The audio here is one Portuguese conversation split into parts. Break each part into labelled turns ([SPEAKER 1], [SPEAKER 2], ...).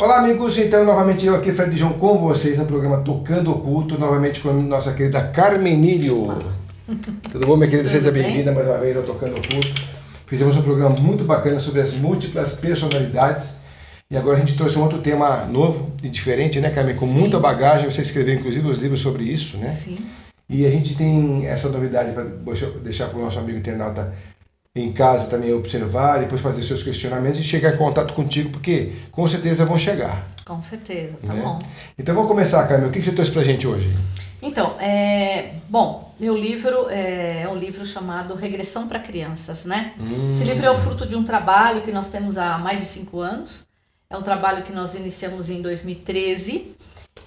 [SPEAKER 1] Olá, amigos, então novamente eu aqui, Fred João, com vocês no programa Tocando Oculto, novamente com a nossa querida Carmen Emílio. Tudo bom, minha querida? Seja bem-vinda mais uma vez ao Tocando Oculto. Fizemos um programa muito bacana sobre as múltiplas personalidades e agora a gente trouxe um outro tema novo e diferente, né, Carmen? Com muita bagagem, você escreveu inclusive os livros sobre isso, né?
[SPEAKER 2] Sim.
[SPEAKER 1] E a gente tem essa novidade para deixar para o nosso amigo internauta em casa também observar, depois fazer seus questionamentos e chegar em contato contigo, porque com certeza vão chegar.
[SPEAKER 2] Com certeza, tá
[SPEAKER 1] Né?
[SPEAKER 2] bom.
[SPEAKER 1] Então vamos começar, Carmen. O que você trouxe pra gente hoje?
[SPEAKER 2] Então, bom, meu livro é um livro chamado Regressão para Crianças, né? Esse livro é o fruto de um trabalho que nós temos há mais de 5 anos. É um trabalho que nós iniciamos em 2013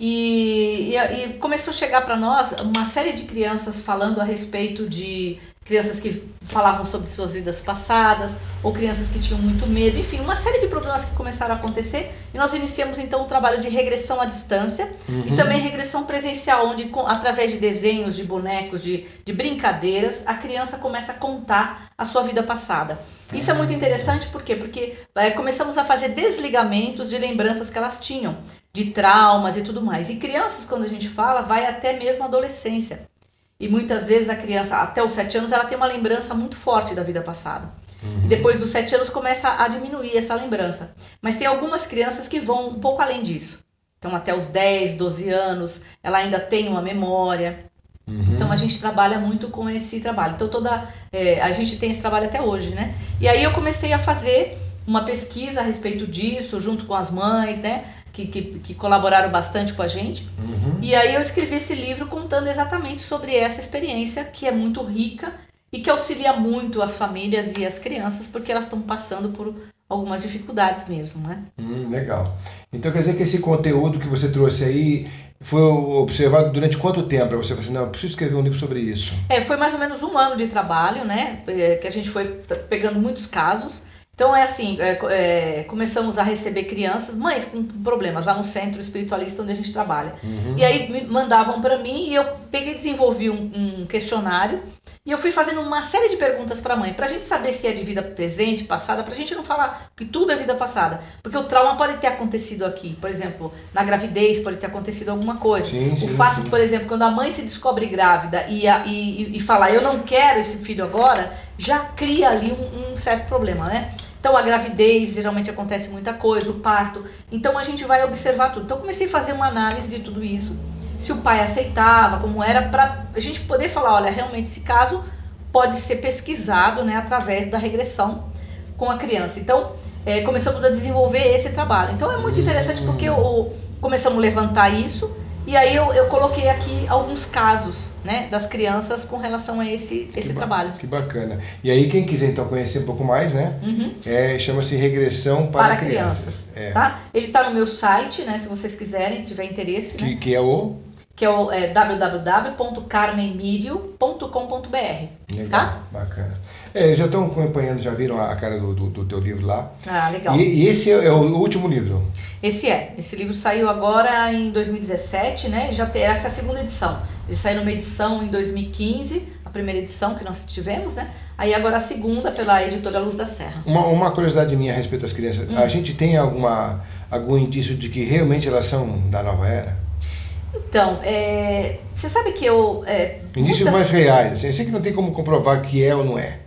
[SPEAKER 2] e começou a chegar para nós uma série de crianças falando a respeito de crianças que falavam sobre suas vidas passadas, ou crianças que tinham muito medo, enfim, uma série de problemas que começaram a acontecer, e nós iniciamos então o trabalho de regressão à distância, e também regressão presencial, onde através de desenhos, de bonecos, de brincadeiras, a criança começa a contar a sua vida passada. Isso é muito interessante, por quê? Porque começamos a fazer desligamentos de lembranças que elas tinham, de traumas e tudo mais. E crianças, quando a gente fala, vai até mesmo a adolescência. E muitas vezes a criança, até os 7 anos, ela tem uma lembrança muito forte da vida passada. E depois dos 7 anos começa a diminuir essa lembrança. Mas tem algumas crianças que vão um pouco além disso. Então até os 10, 12 anos, ela ainda tem uma memória. Então a gente trabalha muito com esse trabalho. Então a gente tem esse trabalho até hoje, né? E aí eu comecei a fazer uma pesquisa a respeito disso, junto com as mães, né? Que colaboraram bastante com a gente. E aí eu escrevi esse livro contando exatamente sobre essa experiência, que é muito rica e que auxilia muito as famílias e as crianças, porque elas estão passando por algumas dificuldades mesmo, né?
[SPEAKER 1] Legal. Então quer dizer que esse conteúdo que você trouxe aí foi observado durante quanto tempo para você? Você não, eu preciso escrever um livro sobre isso.
[SPEAKER 2] Foi mais ou menos 1 ano de trabalho, né? Que a gente foi pegando muitos casos. Então começamos a receber crianças, mães com problemas lá no centro espiritualista onde a gente trabalha. E aí me mandavam para mim e eu peguei e desenvolvi um questionário e eu fui fazendo uma série de perguntas para a mãe, para a gente saber se é de vida presente, passada, para a gente não falar que tudo é vida passada, porque o trauma pode ter acontecido aqui, por exemplo, na gravidez pode ter acontecido alguma coisa. O fato, por exemplo, quando a mãe se descobre grávida e fala eu não quero esse filho agora, já cria ali um certo problema, né? Então a gravidez, geralmente acontece muita coisa, o parto, então a gente vai observar tudo. Então eu comecei a fazer uma análise de tudo isso, se o pai aceitava, como era, para a gente poder falar, olha, realmente esse caso pode ser pesquisado, né, através da regressão com a criança. Então começamos a desenvolver esse trabalho. Então é muito interessante porque começamos a levantar isso. E aí eu coloquei aqui alguns casos, né, das crianças com relação a esse trabalho.
[SPEAKER 1] Que bacana. E aí quem quiser então conhecer um pouco mais, né? Chama-se Regressão para Crianças.
[SPEAKER 2] Tá? Ele está no meu site, né, se vocês quiserem, tiver interesse. Né?
[SPEAKER 1] Que é o?
[SPEAKER 2] Que é o www.carmenmirio.com.br.
[SPEAKER 1] Legal,
[SPEAKER 2] tá?
[SPEAKER 1] Bacana. Eles já estão acompanhando, já viram a cara do teu livro lá.
[SPEAKER 2] Ah, legal.
[SPEAKER 1] E esse é o último livro?
[SPEAKER 2] Esse livro saiu agora em 2017, né? Essa é a segunda edição. Ele saiu numa edição em 2015, a primeira edição que nós tivemos, né? Aí agora a segunda pela editora Luz da Serra.
[SPEAKER 1] Uma curiosidade minha a respeito das crianças. A gente tem algum indício de que realmente elas são da nova era?
[SPEAKER 2] Então, você sabe que
[SPEAKER 1] Indícios mais reais, assim, eu sei que não tem como comprovar que é ou não é,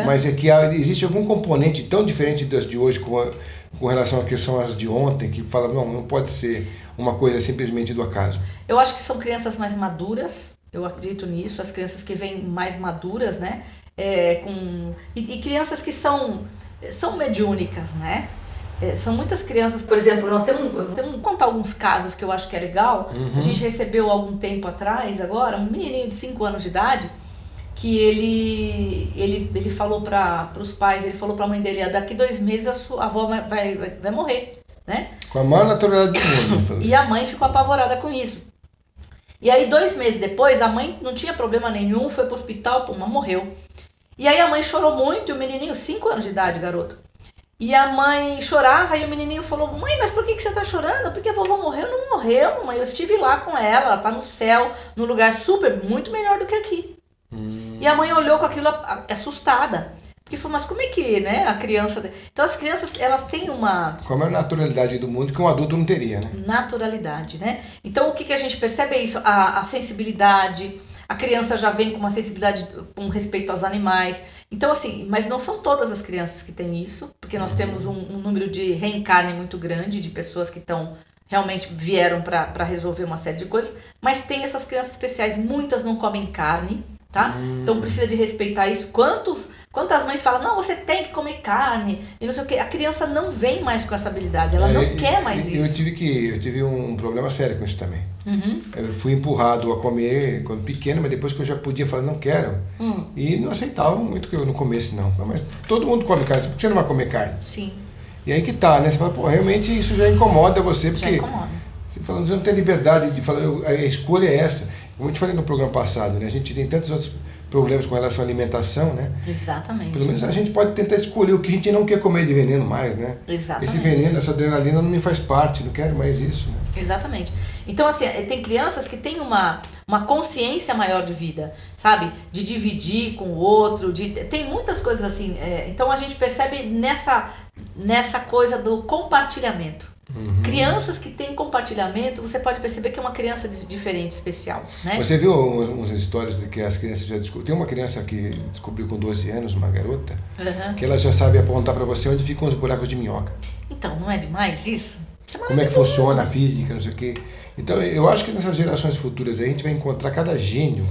[SPEAKER 1] mas é que existe algum componente tão diferente das de hoje com relação a que são as de ontem, que fala, não pode ser uma coisa simplesmente do acaso.
[SPEAKER 2] Eu acho que são crianças mais maduras, eu acredito nisso, as crianças que vêm mais maduras, né? E crianças que são mediúnicas, né? São muitas crianças, por exemplo, nós temos contar alguns casos que eu acho que é legal. A gente recebeu algum tempo atrás, agora, um menininho de 5 anos de idade, que ele falou para os pais, ele falou para a mãe dele, daqui 2 meses a sua avó vai morrer, né?
[SPEAKER 1] Com a maior naturalidade do mundo.
[SPEAKER 2] E a mãe ficou apavorada com isso. E aí 2 meses depois, a mãe não tinha problema nenhum, foi pro hospital, pô, morreu. E aí a mãe chorou muito, e o menininho, 5 anos de idade, garoto. E a mãe chorava e o menininho falou, mãe, mas por que você tá chorando? Porque a vovó morreu? Não morreu, mãe, eu estive lá com ela tá no céu, num lugar muito melhor do que aqui. E a mãe olhou com aquilo assustada. Porque falou, mas como é que, né, a criança... Então as crianças, elas têm uma...
[SPEAKER 1] Com a maior naturalidade do mundo que um adulto não teria, né?
[SPEAKER 2] Naturalidade, né? Então o que a gente percebe é isso, a sensibilidade, a criança já vem com uma sensibilidade com respeito aos animais. Então assim, mas não são todas as crianças que têm isso, porque nós temos um número de reencarne muito grande, de pessoas que realmente vieram para resolver uma série de coisas, mas tem essas crianças especiais, muitas não comem carne, tá? Então precisa de respeitar isso. Quantas mães falam, não, você tem que comer carne, e não sei o quê. A criança não vem mais com essa habilidade, ela não quer mais isso.
[SPEAKER 1] Eu tive um problema sério com isso também. Eu fui empurrado a comer quando pequeno, mas depois que eu já podia falar, não quero. E não aceitavam muito que eu não comesse, não. Mas todo mundo come carne, por que você não vai comer carne?
[SPEAKER 2] Sim.
[SPEAKER 1] E aí que tá, né? Você fala, pô, realmente isso já incomoda você, porque...
[SPEAKER 2] Já incomoda.
[SPEAKER 1] Você fala, você não tem liberdade de falar, a escolha é essa. Como eu te falei no programa passado, né? A gente tem tantos outros problemas com relação à alimentação, né?
[SPEAKER 2] Exatamente.
[SPEAKER 1] Pelo menos a gente pode tentar escolher o que a gente não quer comer de veneno mais, né?
[SPEAKER 2] Exatamente.
[SPEAKER 1] Esse veneno, essa adrenalina não me faz parte, não quero mais isso, né?
[SPEAKER 2] Exatamente. Então, assim, tem crianças que têm uma consciência maior de vida, sabe? De dividir com o outro, tem muitas coisas assim. Então, a gente percebe nessa coisa do compartilhamento. Crianças que têm compartilhamento, você pode perceber que é uma criança diferente, especial, né?
[SPEAKER 1] Você viu umas histórias de que as crianças já descobriram? Tem uma criança que descobriu com 12 anos, uma garota, que ela já sabe apontar para você onde ficam os buracos de minhoca.
[SPEAKER 2] Então, não é demais isso?
[SPEAKER 1] Como é que funciona a física, não sei o quê. Então, eu acho que nessas gerações futuras a gente vai encontrar cada gênio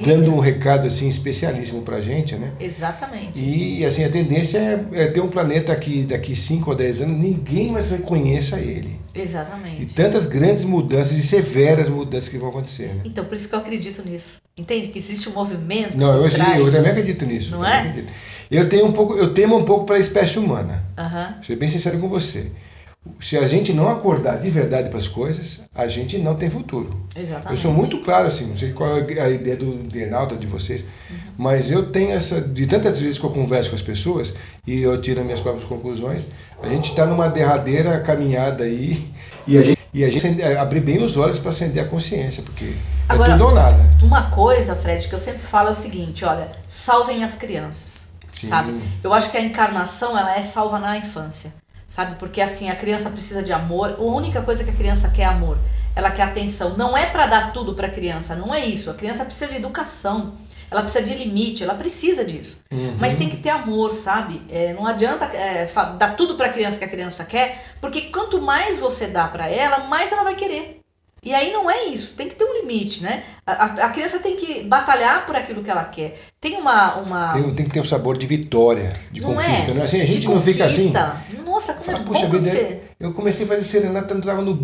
[SPEAKER 1] dando um recado assim especialíssimo pra gente, né?
[SPEAKER 2] Exatamente.
[SPEAKER 1] E assim, a tendência é ter um planeta que daqui 5 ou 10 anos ninguém mais reconheça ele.
[SPEAKER 2] Exatamente.
[SPEAKER 1] E tantas grandes mudanças e severas mudanças que vão acontecer, né?
[SPEAKER 2] Então, por isso que eu acredito nisso. Entende? Que existe um movimento.
[SPEAKER 1] Não, eu também acredito nisso.
[SPEAKER 2] Não é?
[SPEAKER 1] Acredito. Eu temo um pouco para a espécie humana.
[SPEAKER 2] Uhum.
[SPEAKER 1] Ser bem sincero com você. Se a gente não acordar de verdade para as coisas, a gente não tem futuro.
[SPEAKER 2] Exatamente.
[SPEAKER 1] Eu sou muito claro assim, não sei qual é a ideia do internauta de vocês, mas eu tenho de tantas vezes que eu converso com as pessoas e eu tiro as minhas próprias conclusões, a gente está numa derradeira caminhada aí e a gente abrir bem os olhos para acender a consciência, porque
[SPEAKER 2] agora,
[SPEAKER 1] é tudo ou nada.
[SPEAKER 2] Uma coisa, Fred, que eu sempre falo é o seguinte, olha, salvem as crianças, sabe? Eu acho que a encarnação, ela é salva na infância. Sabe, porque assim, a criança precisa de amor, a única coisa que a criança quer é amor, ela quer atenção, não é para dar tudo para a criança, não é isso, a criança precisa de educação, ela precisa de limite, ela precisa disso, mas tem que ter amor, sabe, não adianta dar tudo para a criança que a criança quer, porque quanto mais você dá para ela, mais ela vai querer. E aí não é isso, tem que ter um limite, né? A criança tem que batalhar por aquilo que ela quer. Tem
[SPEAKER 1] Tem que ter um sabor de vitória, de
[SPEAKER 2] não
[SPEAKER 1] conquista,
[SPEAKER 2] é?
[SPEAKER 1] Né? Assim, a gente
[SPEAKER 2] de
[SPEAKER 1] não
[SPEAKER 2] conquista.
[SPEAKER 1] Fica assim.
[SPEAKER 2] Nossa, como
[SPEAKER 1] fala,
[SPEAKER 2] é bom
[SPEAKER 1] poxa vida,
[SPEAKER 2] você.
[SPEAKER 1] Eu comecei a fazer serenata, eu estava no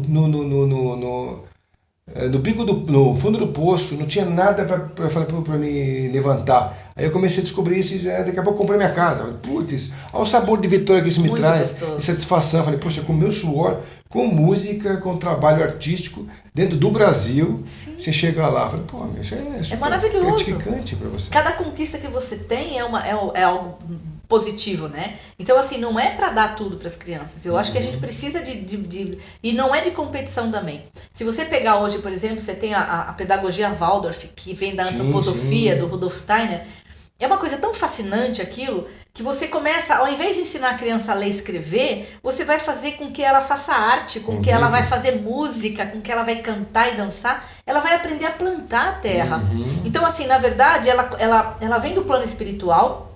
[SPEAKER 1] fundo do poço, não tinha nada para me levantar. Aí eu comecei a descobrir isso e daqui a pouco eu comprei minha casa. Putz, olha o sabor de vitória que isso me
[SPEAKER 2] Muito
[SPEAKER 1] traz,
[SPEAKER 2] gostoso.
[SPEAKER 1] de satisfação. Falei, poxa, com o meu suor, com música, com trabalho artístico, dentro do Brasil, você chega lá. Falei, pô, isso é super
[SPEAKER 2] maravilhoso.
[SPEAKER 1] gratificante para você.
[SPEAKER 2] Cada conquista que você tem é algo positivo, né? Então, assim, não é para dar tudo para as crianças. Eu acho que a gente precisa e não é de competição também. Se você pegar hoje, por exemplo, você tem a pedagogia Waldorf, que vem da antroposofia, do Rudolf Steiner. É uma coisa tão fascinante aquilo, que você começa, ao invés de ensinar a criança a ler e escrever, você vai fazer com que ela faça arte, com que ela vai fazer música, com que ela vai cantar e dançar, ela vai aprender a plantar a terra. Então, assim, na verdade, ela vem do plano espiritual,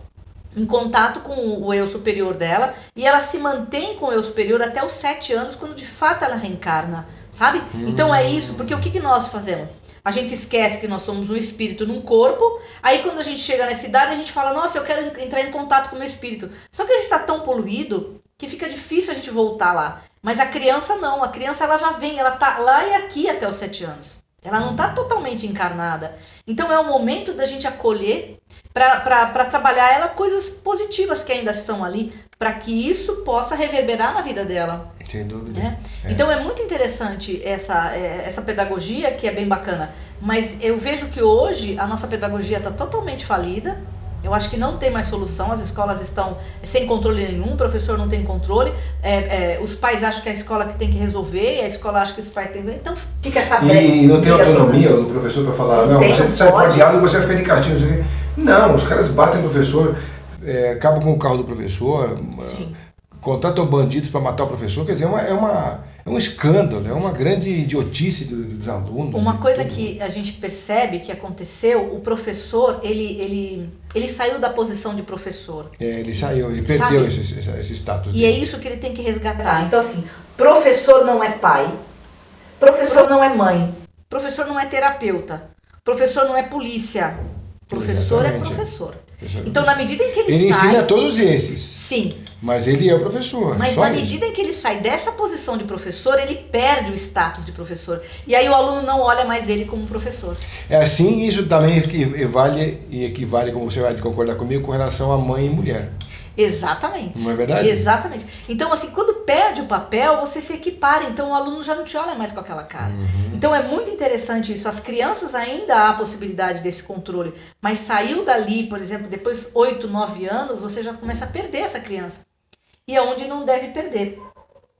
[SPEAKER 2] em contato com o eu superior dela, e ela se mantém com o eu superior até os 7 anos, quando de fato ela reencarna, sabe? Então é isso, porque o que nós fazemos? A gente esquece que nós somos um espírito num corpo, aí quando a gente chega nessa idade, a gente fala, nossa, eu quero entrar em contato com o meu espírito. Só que a gente está tão poluído que fica difícil a gente voltar lá. Mas a criança não, a criança ela já vem, ela tá lá e aqui até os 7 anos. Ela não está totalmente encarnada. Então é o momento da gente acolher para trabalhar ela coisas positivas que ainda estão ali, para que isso possa reverberar na vida dela.
[SPEAKER 1] Sem dúvida.
[SPEAKER 2] Né? Então é muito interessante essa pedagogia, que é bem bacana. Mas eu vejo que hoje a nossa pedagogia está totalmente falida. Eu acho que não tem mais solução, as escolas estão sem controle nenhum, o professor não tem controle, os pais acham que é a escola que tem que resolver, e a escola acha que os pais têm que... Então fica essa briga.
[SPEAKER 1] E não tem autonomia do professor para falar, não, você sai fora de aula e você vai ficar de castigo. Não, os caras batem no professor, acaba com o carro do professor,
[SPEAKER 2] Sim.
[SPEAKER 1] contratam bandidos para matar o professor, quer dizer, é um escândalo, é uma grande idiotice dos alunos.
[SPEAKER 2] Uma coisa que a gente percebe que aconteceu, o professor, ele saiu da posição de professor.
[SPEAKER 1] Ele saiu, ele perdeu esse status
[SPEAKER 2] E
[SPEAKER 1] dele.
[SPEAKER 2] é isso que ele tem que resgatar. Então, assim, professor não é pai, professor não é mãe, professor não é terapeuta, professor não é polícia, professor
[SPEAKER 1] Exatamente,
[SPEAKER 2] é professor.
[SPEAKER 1] Professor,
[SPEAKER 2] Então, na medida em que ele sai...
[SPEAKER 1] ensina todos esses.
[SPEAKER 2] Sim.
[SPEAKER 1] Mas ele é o professor.
[SPEAKER 2] Mas
[SPEAKER 1] só
[SPEAKER 2] na
[SPEAKER 1] isso.
[SPEAKER 2] medida em que ele sai dessa posição de professor, ele perde o status de professor. E aí o aluno não olha mais ele como professor.
[SPEAKER 1] É assim, isso também equivale, como você vai concordar comigo, com relação a mãe e mulher.
[SPEAKER 2] Exatamente.
[SPEAKER 1] Não é verdade?
[SPEAKER 2] Exatamente. Então, assim, quando perde o papel, você se equipara. Então, o aluno já não te olha mais com aquela cara. Então, é muito interessante isso. As crianças ainda há a possibilidade desse controle. Mas saiu dali, por exemplo, depois 8, 9 anos, você já começa a perder essa criança. E é onde não deve perder.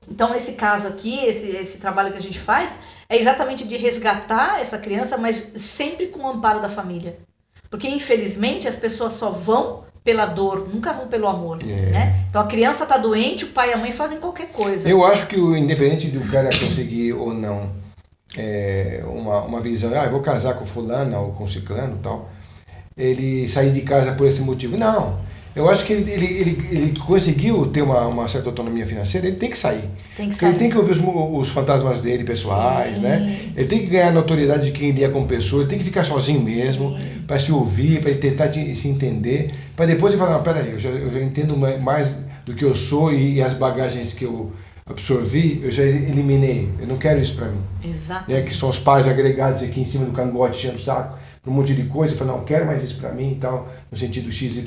[SPEAKER 2] Então, esse caso aqui, esse trabalho que a gente faz, é exatamente de resgatar essa criança, mas sempre com o amparo da família. Porque, infelizmente, as pessoas só vão pela dor, nunca vão pelo amor. Né? Então, a criança está doente, o pai e a mãe fazem qualquer coisa.
[SPEAKER 1] Eu acho que, independente do cara conseguir ou não uma visão, eu vou casar com fulana ou com ciclano e tal, ele sair de casa por esse motivo. Não. Eu acho que ele conseguiu ter uma certa autonomia financeira, ele tem que sair.
[SPEAKER 2] Tem que sair.
[SPEAKER 1] Ele tem que ouvir os fantasmas dele, pessoais, né? Ele tem que ganhar a notoriedade de quem ele é como pessoa, ele tem que ficar sozinho mesmo, para se ouvir, para tentar se entender, para depois ele falar, não, peraí, eu já entendo mais do que eu sou e as bagagens que eu absorvi, eu já eliminei, eu não quero isso para mim.
[SPEAKER 2] Exato.
[SPEAKER 1] Né? Que são os pais agregados aqui em cima do cangote, enchendo o saco, um monte de coisa, fala, não, quero mais isso pra mim e tal, no sentido XYZ.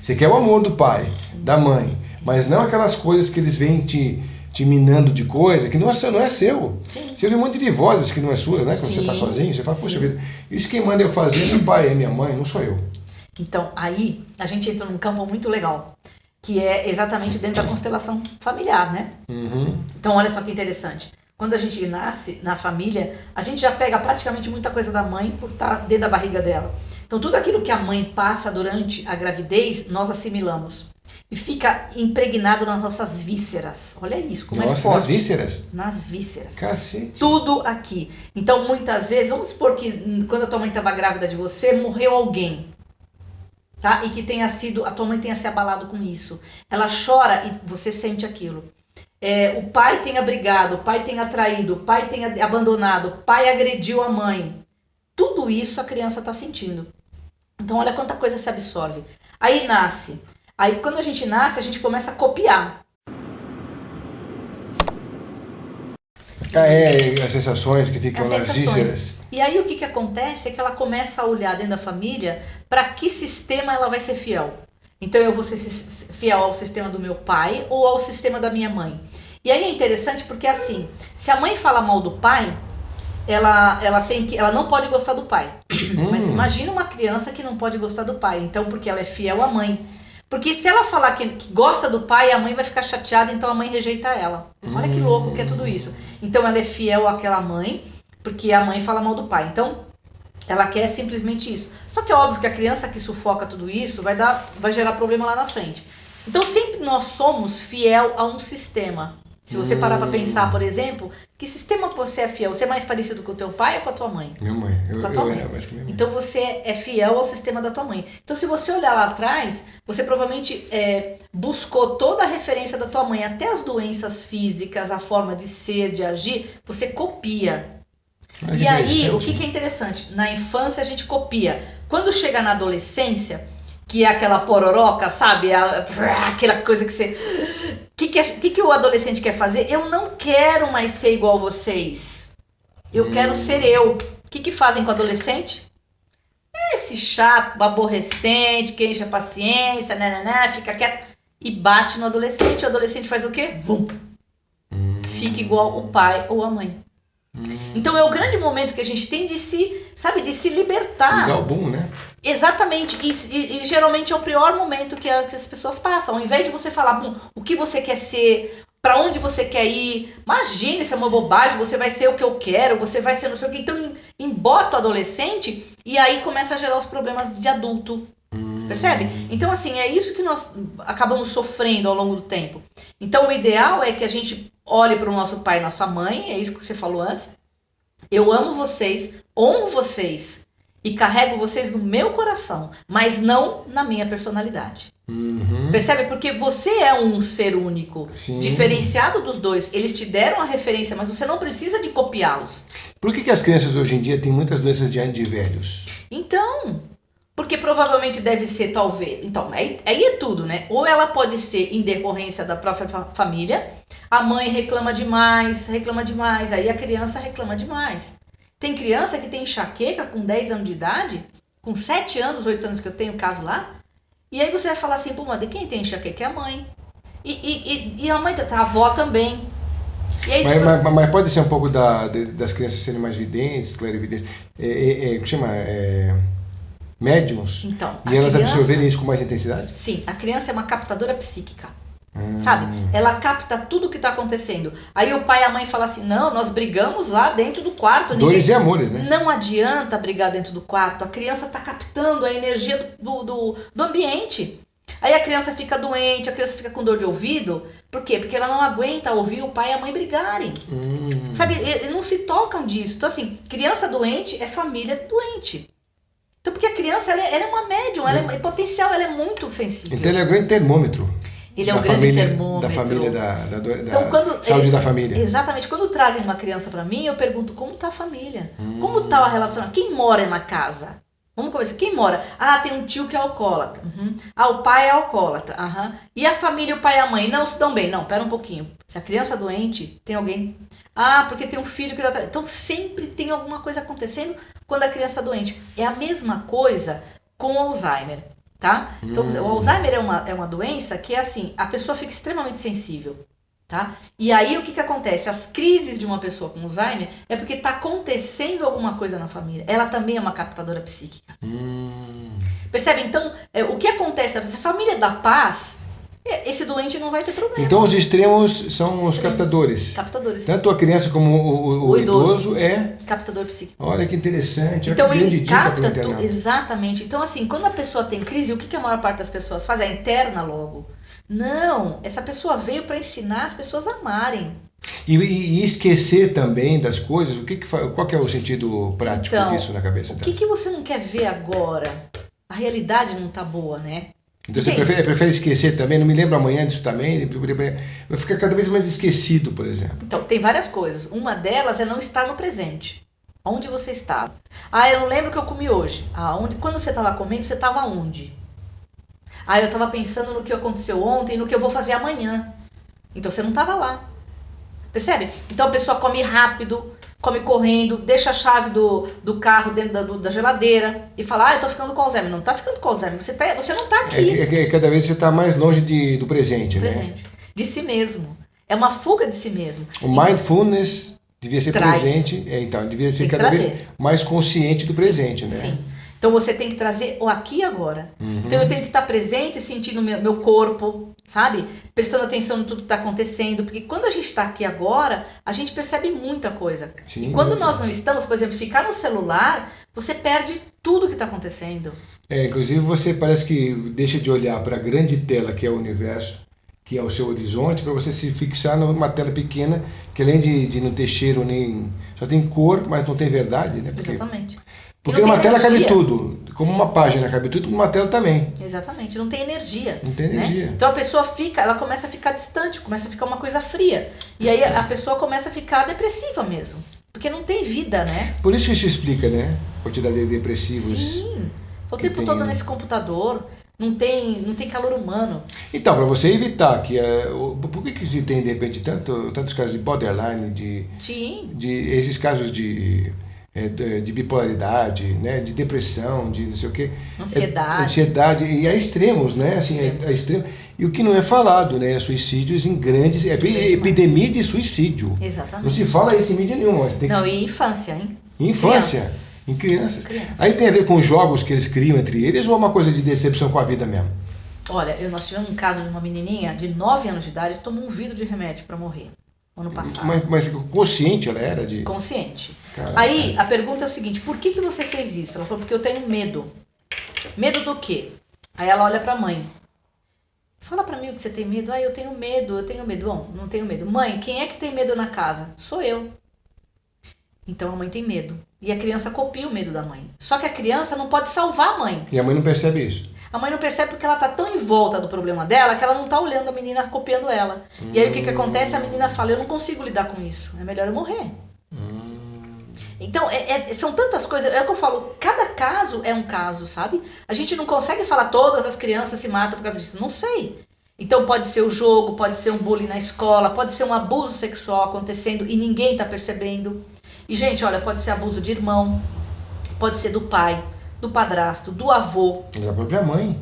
[SPEAKER 1] Você quer o amor do pai, da mãe, mas não aquelas coisas que eles vêm te minando de coisa que não é seu.
[SPEAKER 2] Sim.
[SPEAKER 1] Você ouve um monte de vozes que não é sua, né? Quando você tá sozinho, você fala, poxa vida, isso quem manda eu fazer é meu pai, é minha mãe, não sou eu.
[SPEAKER 2] Então, aí, a gente entra num campo muito legal, que é exatamente dentro da constelação familiar, né? Então, olha só que interessante. Quando a gente nasce na família, a gente já pega praticamente muita coisa da mãe por estar dentro da barriga dela. Então, tudo aquilo que a mãe passa durante a gravidez, nós assimilamos. E fica impregnado nas nossas vísceras. Olha isso, como é forte.
[SPEAKER 1] Nas vísceras?
[SPEAKER 2] Nas vísceras.
[SPEAKER 1] Cacete.
[SPEAKER 2] Tudo aqui. Então, muitas vezes, vamos supor que quando a tua mãe estava grávida de você, morreu alguém. Tá? E que a tua mãe tenha se abalado com isso. Ela chora e você sente aquilo. O pai tenha brigado, o pai tenha traído, o pai tenha abandonado, o pai agrediu a mãe. Tudo isso a criança está sentindo. Então, olha quanta coisa se absorve. Aí nasce. Aí, quando a gente nasce, a gente começa a copiar.
[SPEAKER 1] As sensações que ficam nas vísceras.
[SPEAKER 2] E aí, o que acontece é que ela começa a olhar dentro da família para que sistema ela vai ser fiel. Então, eu vou ser fiel ao sistema do meu pai ou ao sistema da minha mãe. E aí é interessante porque, assim, se a mãe fala mal do pai, ela não pode gostar do pai. Mas imagina uma criança que não pode gostar do pai. Então, porque ela é fiel à mãe. Porque se ela falar que gosta do pai, a mãe vai ficar chateada, então a mãe rejeita ela. Olha que louco que é tudo isso. Então, ela é fiel àquela mãe, porque a mãe fala mal do pai. Então, ela quer simplesmente isso. Só que é óbvio que a criança que sufoca tudo isso vai gerar problema lá na frente. Então, sempre nós somos fiel a um sistema. Se você parar para pensar, por exemplo, que sistema que você é fiel? Você é mais parecido com o teu pai ou com a tua mãe?
[SPEAKER 1] Minha mãe.
[SPEAKER 2] Com a tua mãe.
[SPEAKER 1] Mais que minha mãe.
[SPEAKER 2] Então, você é fiel ao sistema da tua mãe. Então, se você olhar lá atrás, você provavelmente buscou toda a referência da tua mãe, até as doenças físicas, a forma de ser, de agir, você copia. E aí, o que é interessante? Na infância, a gente copia. Quando chega na adolescência, que é aquela pororoca, sabe? Aquela coisa que você... O que o adolescente quer fazer? Eu não quero mais ser igual a vocês. Eu quero ser eu. O que fazem com o adolescente? Esse chato, aborrecente, que enche a paciência, fica quieto. E bate no adolescente. O adolescente faz o quê? Bum. Fica igual o pai ou a mãe. Então é o grande momento que a gente tem de se libertar.
[SPEAKER 1] Dá o boom, né?
[SPEAKER 2] Exatamente. E geralmente é o pior momento que as pessoas passam. Ao invés de você falar o que você quer ser, para onde você quer ir, imagina, isso é uma bobagem, você vai ser o que eu quero, você vai ser não sei o que. Então embota o adolescente e aí começa a gerar os problemas de adulto. Percebe? Então, assim, é isso que nós acabamos sofrendo ao longo do tempo. Então, o ideal é que a gente olhe para o nosso pai e nossa mãe, é isso que você falou antes. Eu amo vocês, honro vocês e carrego vocês no meu coração, mas não na minha personalidade. Percebe? Porque você é um ser único,
[SPEAKER 1] Sim.
[SPEAKER 2] diferenciado dos dois. Eles te deram a referência, mas você não precisa de copiá-los.
[SPEAKER 1] Por que as crianças hoje em dia têm muitas doenças de velhos?
[SPEAKER 2] Então, porque provavelmente deve ser, talvez. Então, aí é tudo, né? Ou ela pode ser em decorrência da própria família, a mãe reclama demais, aí a criança reclama demais. Tem criança que tem enxaqueca com 10 anos de idade, com 7 anos, 8 anos que eu tenho caso lá, e aí você vai falar assim, pô, mas de quem tem enxaqueca é a mãe. E a mãe, a avó também. E aí
[SPEAKER 1] mas pode ser um pouco das crianças serem mais videntes, clarividentes, como chama? Médiums?
[SPEAKER 2] Então,
[SPEAKER 1] e elas absorverem isso com mais intensidade?
[SPEAKER 2] Sim, a criança é uma captadora psíquica. Sabe? Ela capta tudo o que está acontecendo. Aí o pai e a mãe falam assim, não, nós brigamos lá dentro do quarto.
[SPEAKER 1] Dores e amores, né?
[SPEAKER 2] Não adianta brigar dentro do quarto. A criança está captando a energia do ambiente. Aí a criança fica doente, a criança fica com dor de ouvido. Por quê? Porque ela não aguenta ouvir o pai e a mãe brigarem. Sabe? Eles não se tocam disso. Então assim, criança doente é família doente. Então porque a criança ela é uma médium, ela é potencial, ela é muito sensível.
[SPEAKER 1] Então ele é um grande termômetro.
[SPEAKER 2] Ele é um grande termômetro.
[SPEAKER 1] Da família,
[SPEAKER 2] Então,
[SPEAKER 1] saúde da família.
[SPEAKER 2] Exatamente. Quando trazem uma criança para mim, eu pergunto como está a família? Como está o relacionamento? Quem mora na casa? Vamos começar. Quem mora? Ah, tem um tio que é alcoólatra. Ah, o pai é alcoólatra. E a família, o pai e a mãe? Não se dão bem. Não, pera um pouquinho. Se a criança é doente, tem alguém... Ah, porque tem um filho que... Então, sempre tem alguma coisa acontecendo quando a criança está doente. É a mesma coisa com o Alzheimer. Tá? Então, o Alzheimer é uma doença que é assim, a pessoa fica extremamente sensível, tá? E aí o que acontece? As crises de uma pessoa com Alzheimer é porque está acontecendo alguma coisa na família. Ela também é uma captadora psíquica. Percebe? Então, o que acontece? Se a família dá paz, esse doente não vai ter problema.
[SPEAKER 1] Então os extremos são os captadores. Tanto a criança como o idoso é
[SPEAKER 2] captador psíquico.
[SPEAKER 1] Olha que interessante.
[SPEAKER 2] Então ele capta tudo. Exatamente. Então assim, quando a pessoa tem crise, o que a maior parte das pessoas faz? É interna logo. Não, essa pessoa veio para ensinar as pessoas a amarem.
[SPEAKER 1] E esquecer também das coisas, qual que é o sentido prático disso na cabeça dela?
[SPEAKER 2] O que você não quer ver agora? A realidade não tá boa, né?
[SPEAKER 1] Então você prefere esquecer também? Não me lembro amanhã disso também? Vai ficar cada vez mais esquecido, por exemplo.
[SPEAKER 2] Então, tem várias coisas. Uma delas é não estar no presente. Onde você estava? Ah, eu não lembro o que eu comi hoje. Quando você estava comendo, você estava onde? Ah, eu estava pensando no que aconteceu ontem, no que eu vou fazer amanhã. Então você não estava lá. Percebe? Então a pessoa come rápido, come correndo, deixa a chave do carro dentro da geladeira e fala, eu tô ficando com Alzheimer. Não tá ficando com Alzheimer, você não tá aqui.
[SPEAKER 1] Cada vez você tá mais longe do presente,
[SPEAKER 2] né? De si mesmo. É uma fuga de si mesmo.
[SPEAKER 1] O mindfulness devia ser presente, devia ser cada vez mais consciente do presente, né?
[SPEAKER 2] Sim. Então você tem que trazer o aqui e agora. Então eu tenho que estar presente, sentindo meu corpo, sabe? Prestando atenção no tudo que está acontecendo. Porque quando a gente está aqui agora, a gente percebe muita coisa. Sim, e quando nós não estamos, por exemplo, ficar no celular, você perde tudo que está acontecendo.
[SPEAKER 1] Inclusive você parece que deixa de olhar para a grande tela que é o universo, que é o seu horizonte, para você se fixar numa tela pequena, que além de não ter cheiro, nem só tem cor, mas não tem verdade, né?
[SPEAKER 2] Exatamente.
[SPEAKER 1] Porque numa tela cabe tudo, como uma página cabe tudo, numa tela também.
[SPEAKER 2] Exatamente, não tem energia.
[SPEAKER 1] Não tem energia.
[SPEAKER 2] Né? Então a pessoa ela começa a ficar distante, começa a ficar uma coisa fria. E aí a pessoa começa a ficar depressiva mesmo, porque não tem vida, né?
[SPEAKER 1] Por isso que isso explica, né? A quantidade de depressivos.
[SPEAKER 2] Sim, o tempo todo nesse computador, não tem calor humano.
[SPEAKER 1] Então, para você evitar que... por que se tem, de repente, tantos casos de borderline, de esses casos de bipolaridade, né, de depressão, de não sei o quê. Ansiedade, e a extremos, né? Assim, a extremo. E o que não é falado, né? Suicídios em grandes... epidemia de suicídio.
[SPEAKER 2] Exatamente.
[SPEAKER 1] Não se fala isso em mídia nenhuma. Mas tem
[SPEAKER 2] e infância, hein?
[SPEAKER 1] Infância. Em crianças. Aí tem a ver com os jogos que eles criam entre eles ou é uma coisa de decepção com a vida mesmo?
[SPEAKER 2] Olha, nós tivemos um caso de uma menininha de 9 anos de idade que tomou um vidro de remédio para morrer. Ano passado.
[SPEAKER 1] Mas consciente ela era de...
[SPEAKER 2] Consciente.
[SPEAKER 1] Caraca.
[SPEAKER 2] Aí a pergunta é o seguinte, por que você fez isso? Ela falou, porque eu tenho medo. Medo do quê? Aí ela olha pra mãe. Fala pra mim o que você tem medo. Ah, eu tenho medo. Bom, não tenho medo. Mãe, quem é que tem medo na casa? Sou eu. Então a mãe tem medo. E a criança copia o medo da mãe. Só que a criança não pode salvar a mãe.
[SPEAKER 1] E a mãe não percebe isso.
[SPEAKER 2] A mãe não percebe porque ela tá tão em volta do problema dela que ela não tá olhando a menina copiando ela. E aí o que acontece? A menina fala, eu não consigo lidar com isso. É melhor eu morrer. Então, são tantas coisas, é o que eu falo, cada caso é um caso, sabe? A gente não consegue falar todas as crianças se matam por causa disso, não sei. Então pode ser o jogo, pode ser um bullying na escola, pode ser um abuso sexual acontecendo e ninguém tá percebendo. E gente, olha, pode ser abuso de irmão, pode ser do pai, do padrasto, do avô.
[SPEAKER 1] Da própria mãe.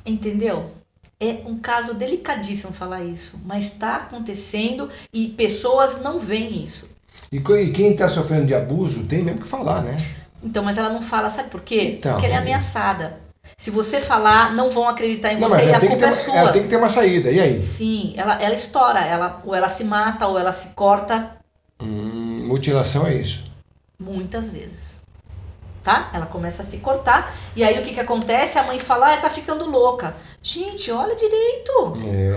[SPEAKER 2] Entendeu? É um caso delicadíssimo falar isso, mas está acontecendo e pessoas não veem isso.
[SPEAKER 1] E quem está sofrendo de abuso tem mesmo que falar, né?
[SPEAKER 2] Então, mas ela não fala, sabe por quê?
[SPEAKER 1] Então,
[SPEAKER 2] porque ela é ameaçada. Se você falar, não vão acreditar em
[SPEAKER 1] não,
[SPEAKER 2] você
[SPEAKER 1] mas
[SPEAKER 2] e
[SPEAKER 1] ela
[SPEAKER 2] a
[SPEAKER 1] tem que
[SPEAKER 2] culpa
[SPEAKER 1] ter,
[SPEAKER 2] é sua.
[SPEAKER 1] ela tem que ter uma saída, e aí?
[SPEAKER 2] Sim, ela estoura, ou ela se mata, ou ela se corta.
[SPEAKER 1] Mutilação é isso.
[SPEAKER 2] Muitas vezes. Tá? Ela começa a se cortar, e aí o que acontece? A mãe fala, tá ficando louca. Gente, olha direito.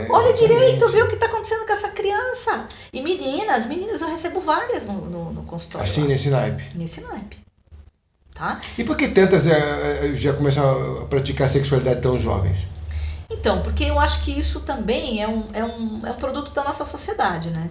[SPEAKER 2] Olha direito, vê o que tá acontecendo com essa criança. E meninas, eu recebo várias no consultório.
[SPEAKER 1] Assim,
[SPEAKER 2] lá.
[SPEAKER 1] nesse naipe.
[SPEAKER 2] Nesse naipe. Tá?
[SPEAKER 1] E por que tantas já começam a praticar sexualidade tão jovens?
[SPEAKER 2] Então, porque eu acho que isso também é um produto da nossa sociedade, né?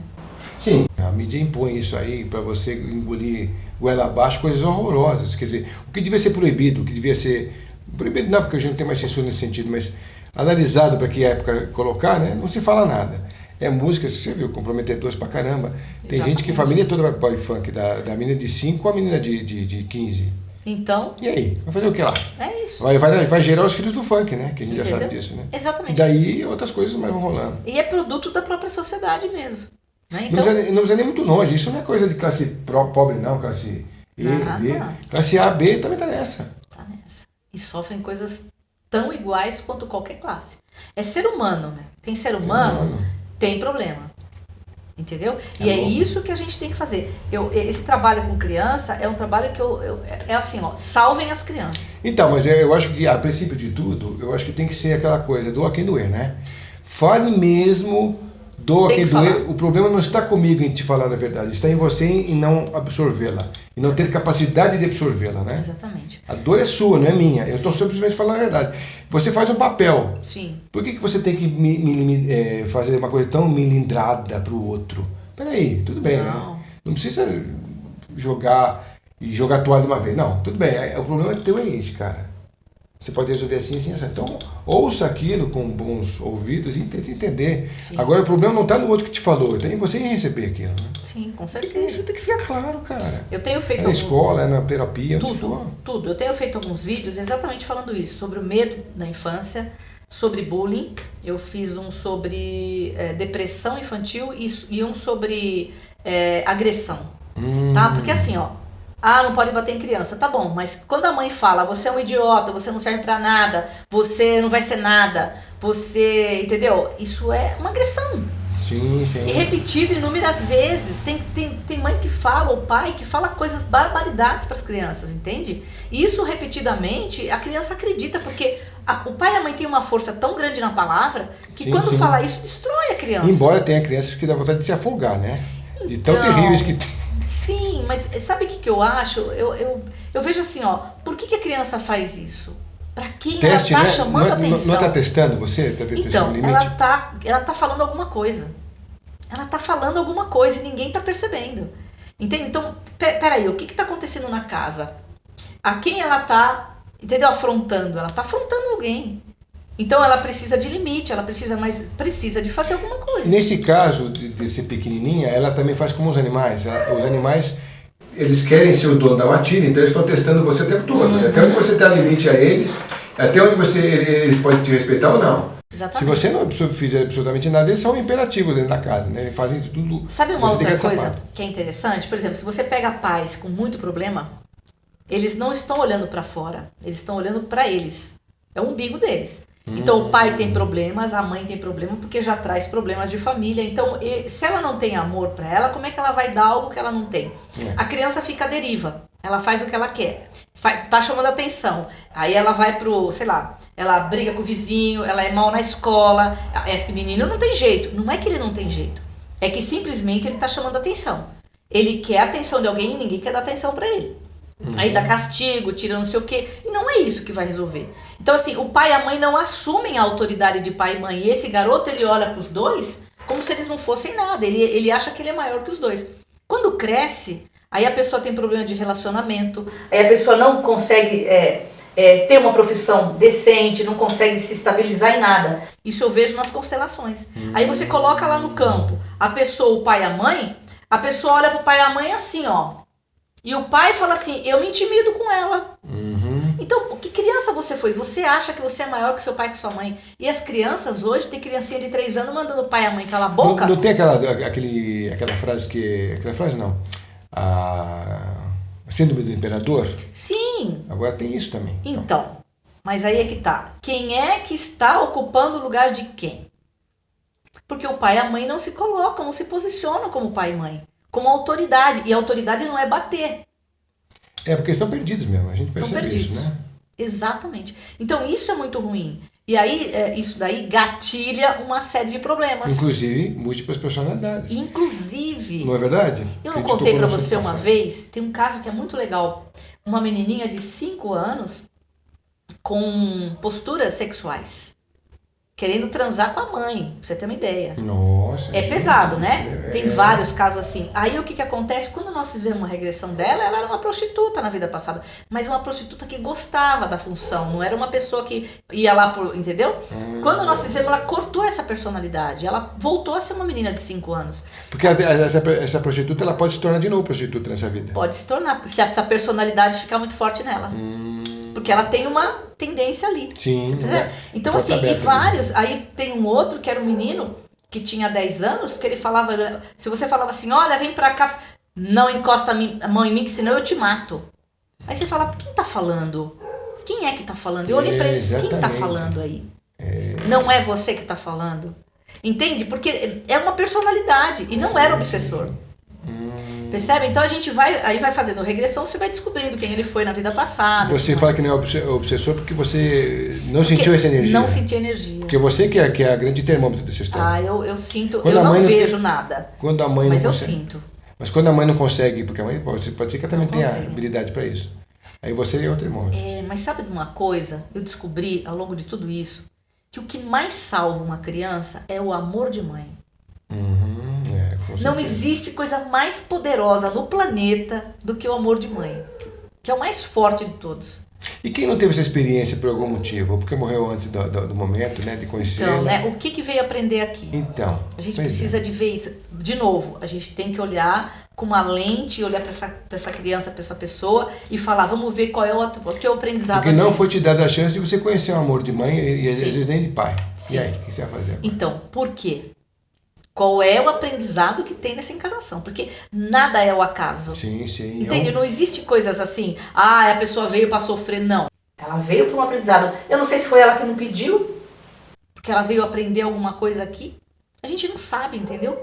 [SPEAKER 1] Sim. A mídia impõe isso aí para você engolir goela abaixo, coisas horrorosas. Quer dizer, o que devia ser proibido, o que devia ser... Proibido não, porque a gente não tem mais censura nesse sentido, mas analisado para que época colocar, né? Não se fala nada. É música, você viu, comprometedores pra caramba. Tem gente que a família toda vai pro boy funk, da menina de 5 à menina de 15.
[SPEAKER 2] Então...
[SPEAKER 1] E aí? Vai fazer o que lá?
[SPEAKER 2] É isso.
[SPEAKER 1] Vai gerar os filhos do funk, né? Que a gente já sabe disso, né?
[SPEAKER 2] Exatamente.
[SPEAKER 1] E daí outras coisas mais vão rolando.
[SPEAKER 2] E é produto da própria sociedade mesmo. Né? Então,
[SPEAKER 1] não precisa nem muito longe. Isso não é coisa de classe pobre, não. Classe E, B. Classe A, B também tá nessa.
[SPEAKER 2] Tá nessa. E sofrem coisas tão iguais quanto qualquer classe. É ser humano, né? Tem ser humano, tem problema. Entendeu? E é isso que a gente tem que fazer. Esse trabalho com criança é um trabalho que é assim, ó, salvem as crianças.
[SPEAKER 1] Então, mas eu acho que, a princípio de tudo, eu acho que tem que ser aquela coisa, doa quem doer, né? Fale mesmo, doa quem doer. O problema não está comigo em te falar a verdade, está em você em não absorvê-la, em não ter capacidade de absorvê-la, né?
[SPEAKER 2] Exatamente.
[SPEAKER 1] A dor é sua, não é minha. Eu estou simplesmente falando a verdade. Você faz um papel.
[SPEAKER 2] Sim.
[SPEAKER 1] Por que você tem que fazer uma coisa tão milindrada para o outro? Peraí, tudo bem, né? Não precisa jogar a toalha de uma vez. Não, tudo bem. O problema teu é esse, cara. Você pode resolver assim, assim, assim. Então, ouça aquilo com bons ouvidos e tente entender. Sim. Agora, o problema não está no outro que te falou, está em você em receber aquilo. Né?
[SPEAKER 2] Sim, com certeza.
[SPEAKER 1] Isso tem que ficar claro, cara.
[SPEAKER 2] Eu tenho feito
[SPEAKER 1] na escola, na terapia,
[SPEAKER 2] tudo. Eu tenho feito alguns vídeos exatamente falando isso, sobre o medo da infância, sobre bullying. Eu fiz um sobre depressão infantil e um sobre agressão. Tá? Porque assim, ó, não pode bater em criança. Tá bom, mas quando a mãe fala, você é um idiota, você não serve pra nada, você não vai ser nada, você... Entendeu? Isso é uma agressão.
[SPEAKER 1] Sim, sim.
[SPEAKER 2] E repetido inúmeras vezes. Tem mãe que fala, ou pai que fala coisas, barbaridades para as crianças, entende? E isso repetidamente, a criança acredita, porque o pai e a mãe têm uma força tão grande na palavra, que quando fala isso, destrói a criança.
[SPEAKER 1] Embora tenha crianças que dá vontade de se afogar, né? De tão terríveis que tem.
[SPEAKER 2] Sim, mas sabe o que eu acho? Eu vejo assim, ó, por que a criança faz isso? Pra quem
[SPEAKER 1] teste,
[SPEAKER 2] ela tá
[SPEAKER 1] né?
[SPEAKER 2] chamando atenção?
[SPEAKER 1] Não está testando você? Tá
[SPEAKER 2] então, ela tá falando alguma coisa. Ela tá falando alguma coisa e ninguém tá percebendo. Entende? Então, peraí, o que tá acontecendo na casa? A quem ela tá, entendeu? Afrontando. Ela tá afrontando alguém. Então ela precisa de limite, ela precisa de fazer alguma coisa.
[SPEAKER 1] Nesse caso de ser pequenininha, ela também faz como os animais. Os animais, eles querem ser o dono da matilha, então eles estão testando você o tempo todo. Até onde você dá limite a eles, até onde eles podem te respeitar ou não.
[SPEAKER 2] Exatamente.
[SPEAKER 1] Se você não fizer absolutamente nada, eles são imperativos dentro da casa, né? Eles fazem tudo.
[SPEAKER 2] Sabe uma outra coisa que é interessante? Por exemplo, se você pega pais com muito problema, eles não estão olhando para fora, eles estão olhando para eles. É o umbigo deles. Então o pai tem problemas, a mãe tem problema porque já traz problemas de família. Então se ela não tem amor para ela, como é que ela vai dar algo que ela não tem? A criança fica à deriva. ela faz o que ela quer. Tá chamando atenção. Aí ela vai pro, sei lá, ela briga com o vizinho, ela é mal na escola. Esse menino não tem jeito. Não é que ele não tem jeito. É que simplesmente ele tá chamando atenção. Ele quer a atenção de alguém e ninguém quer dar atenção pra ele. Aí dá castigo, tira não sei o quê. E não é isso que vai resolver. Então assim, o pai e a mãe não assumem a autoridade de pai e mãe. E esse garoto, ele olha pros dois como se eles não fossem nada. Ele acha que ele é maior que os dois. Quando cresce, aí a pessoa tem problema de relacionamento. Aí a pessoa não consegue ter uma profissão decente, não consegue se estabilizar em nada. Isso eu vejo nas constelações. Aí você coloca lá no campo a pessoa, o pai e a mãe. A pessoa olha pro pai e a mãe assim, ó. E o pai fala assim, eu me intimido com ela. Então, que criança você foi? Você acha que você é maior que seu pai e que sua mãe. E as crianças hoje, tem criancinha de 3 anos mandando o pai e a mãe calar a boca.
[SPEAKER 1] Não tem aquela frase que... Aquela frase não. A síndrome do imperador?
[SPEAKER 2] Sim.
[SPEAKER 1] Agora tem isso também.
[SPEAKER 2] Então, mas aí é que tá. Quem é que está ocupando o lugar de quem? Porque o pai e a mãe não se colocam, não se posicionam como pai e mãe. Como autoridade. E a autoridade não é bater.
[SPEAKER 1] É porque estão perdidos mesmo, a gente percebe isso, né?
[SPEAKER 2] Exatamente. Então isso é muito ruim. E aí, isso daí gatilha uma série de problemas.
[SPEAKER 1] Inclusive, múltiplas personalidades.
[SPEAKER 2] Inclusive.
[SPEAKER 1] Não é verdade?
[SPEAKER 2] Eu não contei pra você uma vez, tem um caso que é muito legal. Uma menininha de 5 anos com posturas sexuais. Querendo transar com a mãe, pra você ter uma ideia.
[SPEAKER 1] Nossa.
[SPEAKER 2] É pesado, né? Tem vários casos assim. Aí o que acontece? Quando nós fizemos uma regressão dela, ela era uma prostituta na vida passada. Mas uma prostituta que gostava da função. Não era uma pessoa que ia lá por... Entendeu? Quando nós fizemos, ela cortou essa personalidade. Ela voltou a ser uma menina de 5 anos.
[SPEAKER 1] Porque essa prostituta, ela pode se tornar de novo prostituta nessa vida.
[SPEAKER 2] Pode se tornar, se essa personalidade ficar muito forte nela. Porque ela tem uma tendência ali.
[SPEAKER 1] Sim.
[SPEAKER 2] Então assim, e vários... Aí tem um outro que era um menino que tinha 10 anos, que ele falava... Se você falava assim, olha, vem pra cá, não encosta a mão em mim, que senão eu te mato. Aí você fala, quem tá falando? Quem é que tá falando? Eu olhei pra ele e disse, quem tá falando aí? Não é você que tá falando. Entende? Porque é uma personalidade e não era obsessor. Percebe? Então a gente vai fazendo regressão, você vai descobrindo quem ele foi na vida passada.
[SPEAKER 1] Você fala que não é obsessor porque você não sentiu essa energia.
[SPEAKER 2] Não senti energia.
[SPEAKER 1] Porque você que é a grande termômetro dessa história.
[SPEAKER 2] Eu sinto, eu não vejo nada.
[SPEAKER 1] Quando a mãe
[SPEAKER 2] mas
[SPEAKER 1] não
[SPEAKER 2] eu
[SPEAKER 1] consegue.
[SPEAKER 2] Sinto.
[SPEAKER 1] Mas quando a mãe não consegue, porque a mãe pode ser que ela também tenha habilidade para isso. Aí você é o termômetro.
[SPEAKER 2] Mas sabe de uma coisa? Eu descobri ao longo de tudo isso que o que mais salva uma criança é o amor de mãe. Não existe coisa mais poderosa no planeta do que o amor de mãe, que é o mais forte de todos.
[SPEAKER 1] E quem não teve essa experiência por algum motivo, ou porque morreu antes do momento, né, de conhecê-la?
[SPEAKER 2] Então, né, o que veio aprender aqui?
[SPEAKER 1] Então,
[SPEAKER 2] a gente precisa de ver isso. De novo, a gente tem que olhar com uma lente, olhar para essa criança, para essa pessoa e falar, vamos ver qual é o teu aprendizado.
[SPEAKER 1] Porque não foi te dada a chance de você conhecer o amor de mãe e às
[SPEAKER 2] Sim.
[SPEAKER 1] vezes nem de pai.
[SPEAKER 2] Sim.
[SPEAKER 1] E aí, o que você vai fazer agora?
[SPEAKER 2] Então, por quê? Qual é o aprendizado que tem nessa encarnação? Porque nada é o acaso.
[SPEAKER 1] Sim, sim.
[SPEAKER 2] Entende? Não existe coisas assim, a pessoa veio para sofrer, não. Ela veio para um aprendizado. Eu não sei se foi ela que não pediu, porque ela veio aprender alguma coisa aqui. A gente não sabe, entendeu?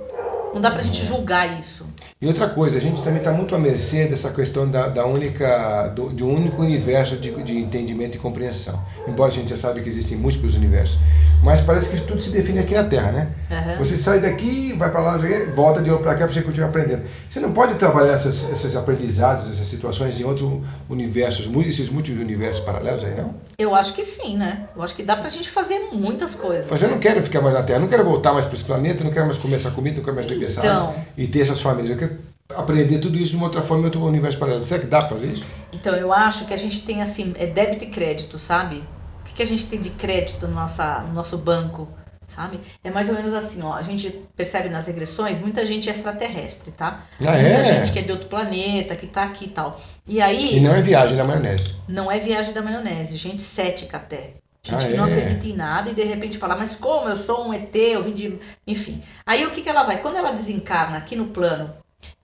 [SPEAKER 2] Não dá pra gente julgar isso.
[SPEAKER 1] E outra coisa, a gente também está muito à mercê dessa questão de um único universo de entendimento e compreensão. Embora a gente já sabe que existem múltiplos universos. Mas parece que tudo se define aqui na Terra, né? Você sai daqui, vai para lá, volta de novo para cá para você continuar aprendendo. Você não pode trabalhar esses aprendizados, essas situações em outros universos, esses múltiplos universos paralelos aí, não?
[SPEAKER 2] Eu acho que sim, né? Eu acho que dá pra gente fazer muitas coisas.
[SPEAKER 1] Mas eu não quero ficar mais na Terra, não quero voltar mais para esse planeta, não quero mais comer essa comida, não quero mais beber essa água e ter essas famílias. Eu quero aprender tudo isso de uma outra forma, em outro universo paralelo. Será que dá para fazer isso?
[SPEAKER 2] Então, eu acho que a gente tem assim, débito e crédito, sabe? O que a gente tem de crédito no nosso banco, sabe? É mais ou menos assim, ó. A gente percebe nas regressões, muita gente é extraterrestre, tá? Muita gente que é de outro planeta, que tá aqui e tal. E aí...
[SPEAKER 1] E não é viagem da maionese.
[SPEAKER 2] Não é viagem da maionese, gente cética até. Gente que não acredita em nada e de repente fala, mas como? Eu sou um ET, eu vim de... Enfim. Aí o que ela vai? Quando ela desencarna aqui no plano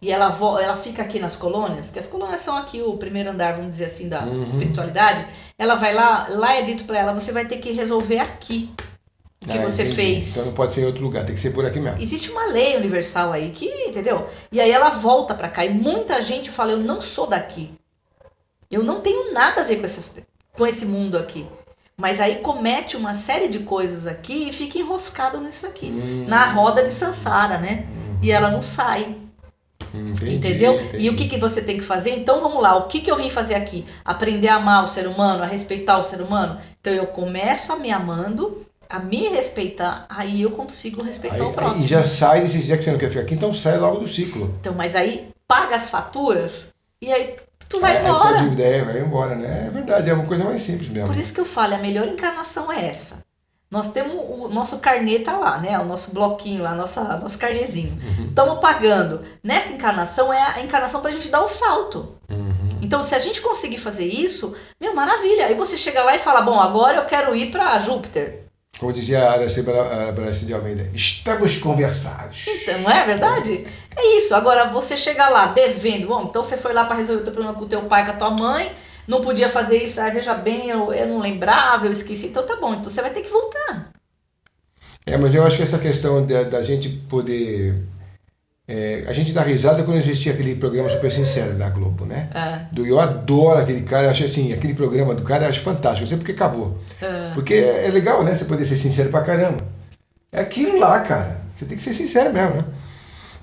[SPEAKER 2] e ela fica aqui nas colônias, que as colônias são aqui o primeiro andar, vamos dizer assim, da espiritualidade, ela vai lá é dito pra ela, você vai ter que resolver aqui o que você fez.
[SPEAKER 1] Então não pode ser em outro lugar, tem que ser por aqui mesmo.
[SPEAKER 2] Existe uma lei universal aí que, entendeu? E aí ela volta pra cá e muita gente fala, eu não sou daqui. Eu não tenho nada a ver com esse mundo aqui. Mas aí comete uma série de coisas aqui e fica enroscado nisso aqui. Na roda de Sansara, né? E ela não sai.
[SPEAKER 1] Entendi,
[SPEAKER 2] Entendeu?
[SPEAKER 1] entendi.
[SPEAKER 2] E o que você tem que fazer? Então vamos lá, o que eu vim fazer aqui? Aprender a amar o ser humano, a respeitar o ser humano? Então eu começo a me amando, a me respeitar, aí eu consigo respeitar o próximo.
[SPEAKER 1] E já sai, se dizer que você não quer ficar aqui, então sai logo do ciclo.
[SPEAKER 2] Então, mas aí paga as faturas e aí tu vai embora.
[SPEAKER 1] A dívida vai embora, né? É verdade, é uma coisa mais simples mesmo.
[SPEAKER 2] Por isso que eu falo, a melhor encarnação é essa. Nós temos o nosso carnê tá lá, né? O nosso bloquinho lá, nosso carnezinho. Estamos pagando. Nesta encarnação é a encarnação para a gente dar o salto. Então, se a gente conseguir fazer isso, meu, maravilha. Aí você chega lá e fala, bom, agora eu quero ir para Júpiter.
[SPEAKER 1] Como dizia a Araci de Almeida, estamos conversados.
[SPEAKER 2] Então, não é verdade? É isso. Agora, você chega lá devendo. Bom, então você foi lá para resolver o teu problema com o teu pai, com a tua mãe. Não podia fazer isso. Ah, veja bem, eu não lembrava, eu esqueci. Então tá bom. Então você vai ter que voltar.
[SPEAKER 1] Mas eu acho que essa questão da gente poder... a gente dá risada quando existia aquele programa Super Sincero da Globo, né? Eu adoro aquele cara, eu acho assim, aquele programa do cara eu acho fantástico, não sei porque acabou. Porque é legal, né? Você poder ser sincero pra caramba. É aquilo lá, cara. Você tem que ser sincero mesmo, né?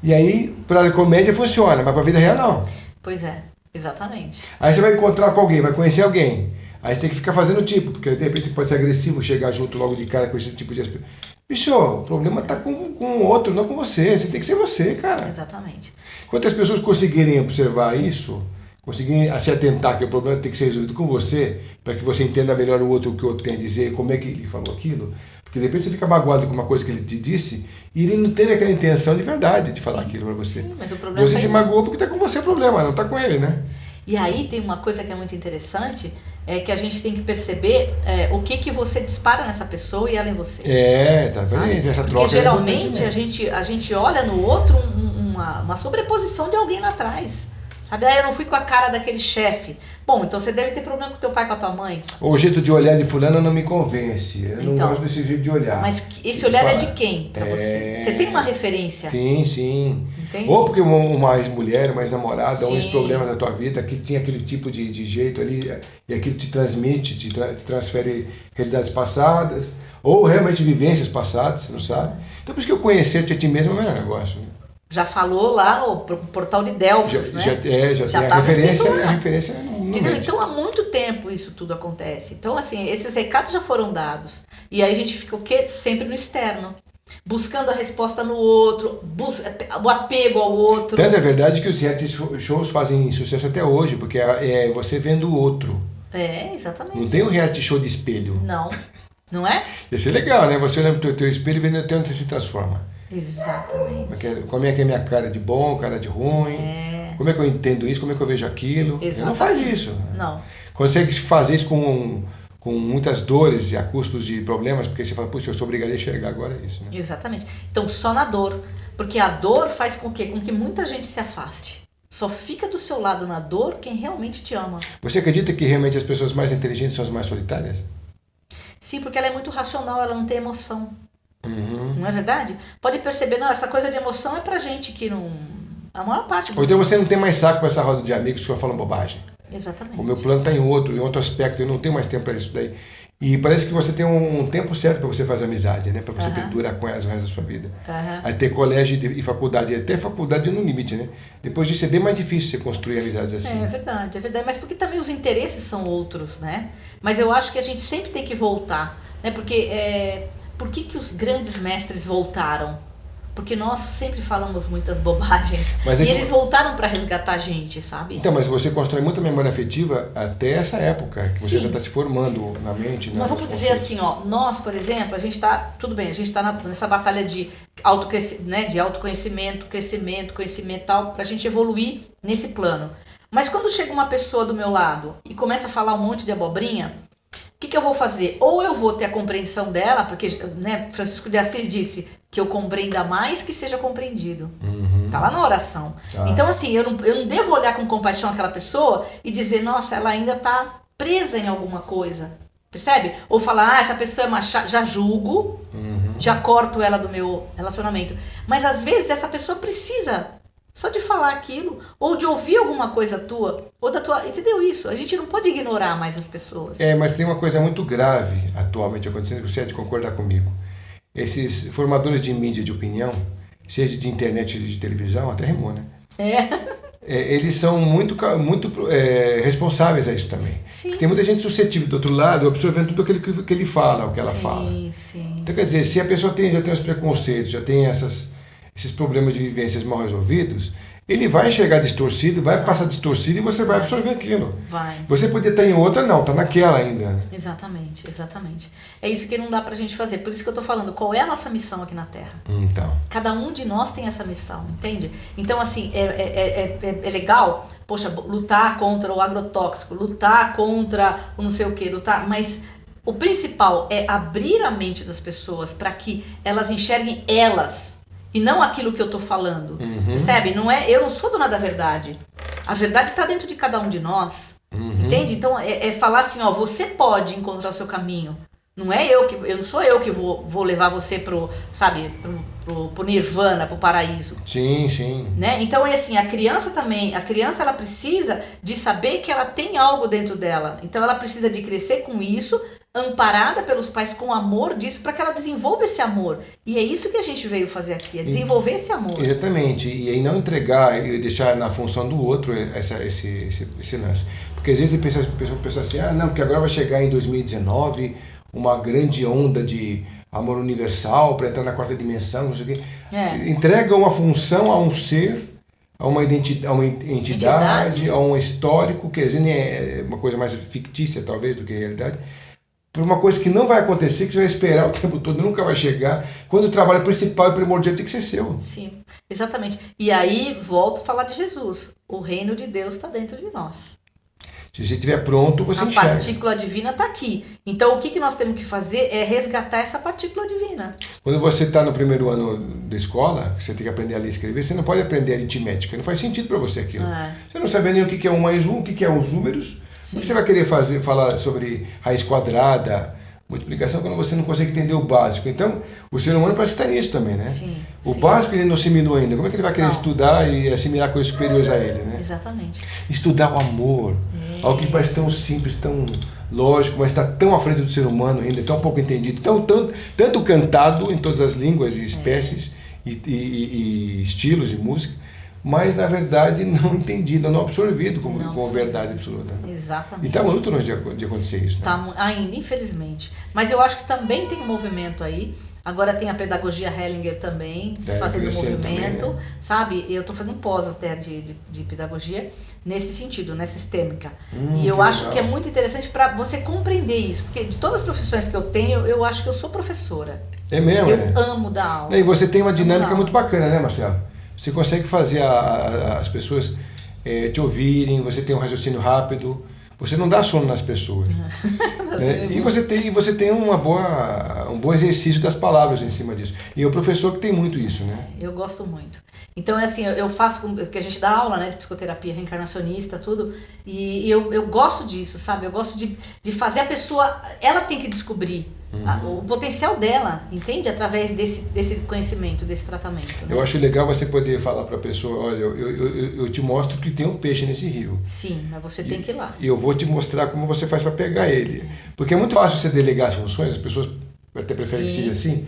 [SPEAKER 1] E aí, pra comédia funciona, mas pra vida real não.
[SPEAKER 2] Pois é, exatamente.
[SPEAKER 1] Aí você vai encontrar com alguém, vai conhecer alguém. Aí você tem que ficar fazendo porque de repente pode ser agressivo, chegar junto logo de cara com esse tipo de aspecto. Bicho, o problema tá com o outro, não com você. Você tem que ser você, cara.
[SPEAKER 2] Exatamente.
[SPEAKER 1] Quanto as pessoas conseguirem observar isso, conseguirem se atentar que o problema tem que ser resolvido com você, para que você entenda melhor o outro, o que o outro tem a dizer, como é que ele falou aquilo, porque de repente você fica magoado com uma coisa que ele te disse e ele não teve aquela intenção de verdade de falar aquilo para você.
[SPEAKER 2] Sim, mas o problema
[SPEAKER 1] você se magoou porque tá com você o problema, não tá com ele, né?
[SPEAKER 2] E aí tem uma coisa que é muito interessante, é que a gente tem que perceber o que você dispara nessa pessoa e ela em você.
[SPEAKER 1] Tá vendo? Essa troca.
[SPEAKER 2] Porque geralmente a gente olha no outro uma sobreposição de alguém lá atrás. Sabe? Eu não fui com a cara daquele chefe. Bom, então você deve ter problema com teu pai, com a tua mãe.
[SPEAKER 1] O jeito de olhar de fulano não me convence. Eu não gosto desse jeito de olhar.
[SPEAKER 2] Mas esse olhar é de quem pra você? Você tem uma referência?
[SPEAKER 1] Sim.
[SPEAKER 2] Entende?
[SPEAKER 1] Ou porque uma ex-mulher, uma ex-namorada, um ex-problema da tua vida que tinha aquele tipo de jeito ali e aquilo te transmite, te transfere realidades passadas ou realmente vivências passadas, você não sabe. Então por isso que eu conhecer-te a ti mesmo é o melhor negócio.
[SPEAKER 2] Já falou lá no portal de Delfos, né?
[SPEAKER 1] Já tem a referência no
[SPEAKER 2] Então há muito tempo isso tudo acontece. Então assim, esses recados já foram dados. E aí a gente fica o quê? Sempre no externo. Buscando a resposta no outro, o apego ao outro.
[SPEAKER 1] Tanto é verdade que os reality shows fazem sucesso até hoje, porque é você vendo o outro.
[SPEAKER 2] Exatamente.
[SPEAKER 1] Não tem um reality show de espelho.
[SPEAKER 2] Não é?
[SPEAKER 1] Ia ser legal, né? Você olha pro teu espelho e vê até onde você se transforma.
[SPEAKER 2] Exatamente.
[SPEAKER 1] Como é que é minha cara de bom, cara de ruim? Como é que eu entendo isso? Como é que eu vejo aquilo? Você não faz isso.
[SPEAKER 2] Não.
[SPEAKER 1] Consegue fazer isso com muitas dores e a custos de problemas, porque você fala, puxa, eu sou obrigado a enxergar agora isso. Né?
[SPEAKER 2] Exatamente. Então, só na dor. Porque a dor faz com que muita gente se afaste. Só fica do seu lado na dor quem realmente te ama.
[SPEAKER 1] Você acredita que realmente as pessoas mais inteligentes são as mais solitárias?
[SPEAKER 2] Sim, porque ela é muito racional, ela não tem emoção. Não é verdade? Pode perceber, não, essa coisa de emoção é pra gente que não... A maior parte
[SPEAKER 1] Ou então você não tem mais saco para essa roda de amigos que falam bobagem.
[SPEAKER 2] Exatamente.
[SPEAKER 1] O meu plano está em outro aspecto, eu não tenho mais tempo para isso daí. E parece que você tem um tempo certo para você fazer amizade, né? Para você perdurar com elas o resto da sua vida. Aí ter colégio e faculdade, até faculdade no limite, né? Depois disso é bem mais difícil você construir amizades assim.
[SPEAKER 2] É verdade. Mas porque também os interesses são outros, né? Mas eu acho que a gente sempre tem que voltar, né? Porque por que os grandes mestres voltaram? Porque nós sempre falamos muitas bobagens. Eles voltaram para resgatar a gente, sabe?
[SPEAKER 1] Então, mas você constrói muita memória afetiva até essa época, que você já está se formando na mente.
[SPEAKER 2] Mas vamos dizer assim, nós, por exemplo, a gente está, tudo bem, a gente está nessa batalha de autoconhecimento, crescimento, conhecimento e tal, para a gente evoluir nesse plano. Mas quando chega uma pessoa do meu lado e começa a falar um monte de abobrinha, o que eu vou fazer? Ou eu vou ter a compreensão dela, porque Francisco de Assis disse que eu compreenda mais que seja compreendido. Tá lá na oração. Então, assim, eu não devo olhar com compaixão aquela pessoa e dizer, nossa, ela ainda tá presa em alguma coisa. Percebe? Ou falar, essa pessoa é machista, já julgo, já corto ela do meu relacionamento. Mas, às vezes, essa pessoa precisa Só de falar aquilo, ou de ouvir alguma coisa tua, ou da tua... Entendeu isso? A gente não pode ignorar mais as pessoas.
[SPEAKER 1] Mas tem uma coisa muito grave atualmente acontecendo, que você há de concordar comigo. Esses formadores de mídia de opinião, seja de internet ou de televisão, até rimou, né? Eles são muito responsáveis a isso também.
[SPEAKER 2] Sim.
[SPEAKER 1] Tem muita gente suscetível do outro lado, absorvendo tudo aquilo que ele fala, o que ela fala.
[SPEAKER 2] Sim.
[SPEAKER 1] Então, quer dizer, se a pessoa já tem os preconceitos, já tem esses problemas de vivências mal resolvidos, ele vai enxergar distorcido, vai passar distorcido e você vai absorver aquilo.
[SPEAKER 2] Vai.
[SPEAKER 1] Você podia estar em outra, não, está naquela ainda.
[SPEAKER 2] Exatamente. É isso que não dá pra gente fazer. Por isso que eu tô falando, qual é a nossa missão aqui na Terra?
[SPEAKER 1] Então.
[SPEAKER 2] Cada um de nós tem essa missão, entende? Então, assim, é legal, poxa, lutar contra o agrotóxico, lutar contra o não sei o que, mas o principal é abrir a mente das pessoas para que elas enxerguem elas e não aquilo que eu tô falando, percebe? Eu não sou dona da verdade. A verdade está dentro de cada um de nós, entende? Então, falar assim, ó, você pode encontrar o seu caminho. Não sou eu que vou levar você pro nirvana, pro paraíso.
[SPEAKER 1] Sim.
[SPEAKER 2] Né? Então é assim, a criança ela precisa de saber que ela tem algo dentro dela. Então ela precisa de crescer com isso, amparada pelos pais com amor disso, para que ela desenvolva esse amor. E é isso que a gente veio fazer aqui, é desenvolver esse amor.
[SPEAKER 1] Exatamente. E aí não entregar e deixar na função do outro esse lance. Porque às vezes a pessoa pensa assim, não, porque agora vai chegar em 2019 uma grande onda de amor universal para entrar na quarta dimensão, não sei o quê. Entrega uma função a um ser, a uma entidade, a um histórico, que às vezes é uma coisa mais fictícia talvez do que a realidade, por uma coisa que não vai acontecer, que você vai esperar o tempo todo, nunca vai chegar, quando o trabalho principal e primordial tem que ser seu.
[SPEAKER 2] Sim, exatamente. E aí, volto a falar de Jesus. O reino de Deus está dentro de nós.
[SPEAKER 1] Se você estiver pronto, você enxerga.
[SPEAKER 2] A partícula divina está aqui. Então, o que nós temos que fazer é resgatar essa partícula divina.
[SPEAKER 1] Quando você está no primeiro ano da escola, você tem que aprender a ler e escrever, você não pode aprender aritmética, não faz sentido para você aquilo. Você não sabe nem o que é 1 mais 1, o que é os números. Sim. Como você vai querer falar sobre raiz quadrada, multiplicação, quando você não consegue entender o básico? Então, o ser humano parece que está nisso também, né?
[SPEAKER 2] Sim,
[SPEAKER 1] o básico ele não assimilou ainda. Como é que ele vai querer estudar e assimilar coisas superiores a ele, né?
[SPEAKER 2] Exatamente.
[SPEAKER 1] Estudar o amor, algo que parece tão simples, tão lógico, mas está tão à frente do ser humano ainda, tão pouco entendido, tanto cantado em todas as línguas e espécies e estilos e música, mas na verdade não entendido, não absorvido como verdade absoluta.
[SPEAKER 2] Exatamente.
[SPEAKER 1] E está muito longe de acontecer isso.
[SPEAKER 2] Tá, ainda, infelizmente. Mas eu acho que também tem um movimento aí. Agora tem a pedagogia Hellinger também, fazendo movimento, também, né? Sabe? Eu estou fazendo pós até de pedagogia nesse sentido, né? Sistêmica. E eu acho que é muito interessante para você compreender isso. Porque de todas as profissões que eu tenho, eu acho que eu sou professora.
[SPEAKER 1] É mesmo?
[SPEAKER 2] Eu amo dar aula.
[SPEAKER 1] E você tem uma dinâmica muito bacana, né, Marcelo? Você consegue fazer as pessoas te ouvirem, você tem um raciocínio rápido, você não dá sono nas pessoas. E você tem um bom exercício das palavras em cima disso. E é o professor que tem muito isso, né?
[SPEAKER 2] Eu gosto muito. Então, é assim, eu faço, porque a gente dá aula, né, de psicoterapia reencarnacionista, tudo, e eu gosto disso, sabe? Eu gosto de fazer a pessoa, ela tem que descobrir o potencial dela, entende? Através desse conhecimento, desse tratamento. Né?
[SPEAKER 1] Eu acho legal você poder falar para a pessoa, olha, eu te mostro que tem um peixe nesse rio.
[SPEAKER 2] Sim, mas você tem que ir lá.
[SPEAKER 1] E eu vou te mostrar como você faz para pegar ele. Porque é muito fácil você delegar as funções, as pessoas até preferem que seja assim.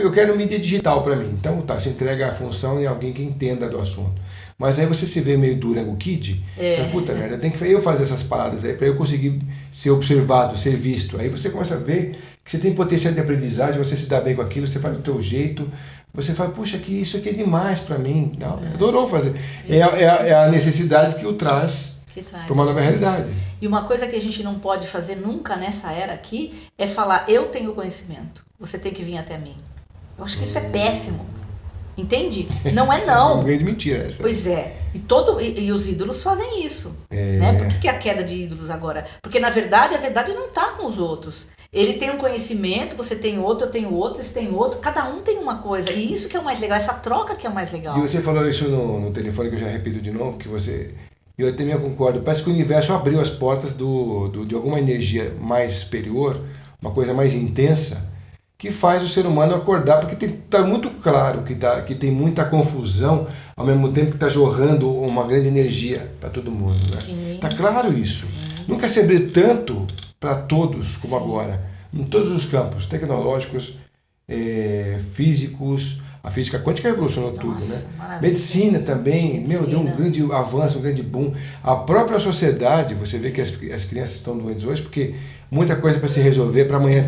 [SPEAKER 1] Eu quero mídia digital para mim. Então tá, você entrega a função em alguém que entenda do assunto. Mas aí você se vê meio Durango Kid, puta merda, tem que eu fazer essas paradas aí para eu conseguir ser observado, ser visto. Aí você começa a ver que você tem potencial de aprendizagem, você se dá bem com aquilo, você faz do teu jeito, você fala, puxa, isso aqui é demais para mim. Não, adorou fazer. É a necessidade que o traz para uma nova realidade.
[SPEAKER 2] E uma coisa que a gente não pode fazer nunca nessa era aqui é falar, eu tenho conhecimento, você tem que vir até mim. Eu acho que isso é péssimo. Entende? Não é não.
[SPEAKER 1] É um grande mentira essa.
[SPEAKER 2] Pois é. E os ídolos fazem isso. Né? Por que a queda de ídolos agora? Porque na verdade, a verdade não está com os outros. Ele tem um conhecimento, você tem outro, eu tenho outro, esse tem outro. Cada um tem uma coisa. E isso que é o mais legal, essa troca que é o mais legal.
[SPEAKER 1] E você falou isso no telefone, que eu já repito de novo, que você... Eu também concordo. Parece que o universo abriu as portas de alguma energia mais superior, uma coisa mais intensa, que faz o ser humano acordar, porque está muito claro que tem muita confusão, ao mesmo tempo que está jorrando uma grande energia para todo mundo. Está claro isso.
[SPEAKER 2] Sim.
[SPEAKER 1] Nunca se abriu tanto para todos como
[SPEAKER 2] Sim.
[SPEAKER 1] agora, em todos os campos tecnológicos, físicos. A física quântica revolucionou tudo, né?
[SPEAKER 2] Maravilha.
[SPEAKER 1] Medicina também,
[SPEAKER 2] Medicina.
[SPEAKER 1] deu um grande avanço, um grande boom. A própria sociedade, você vê que as crianças estão doentes hoje porque muita coisa para se resolver para amanhã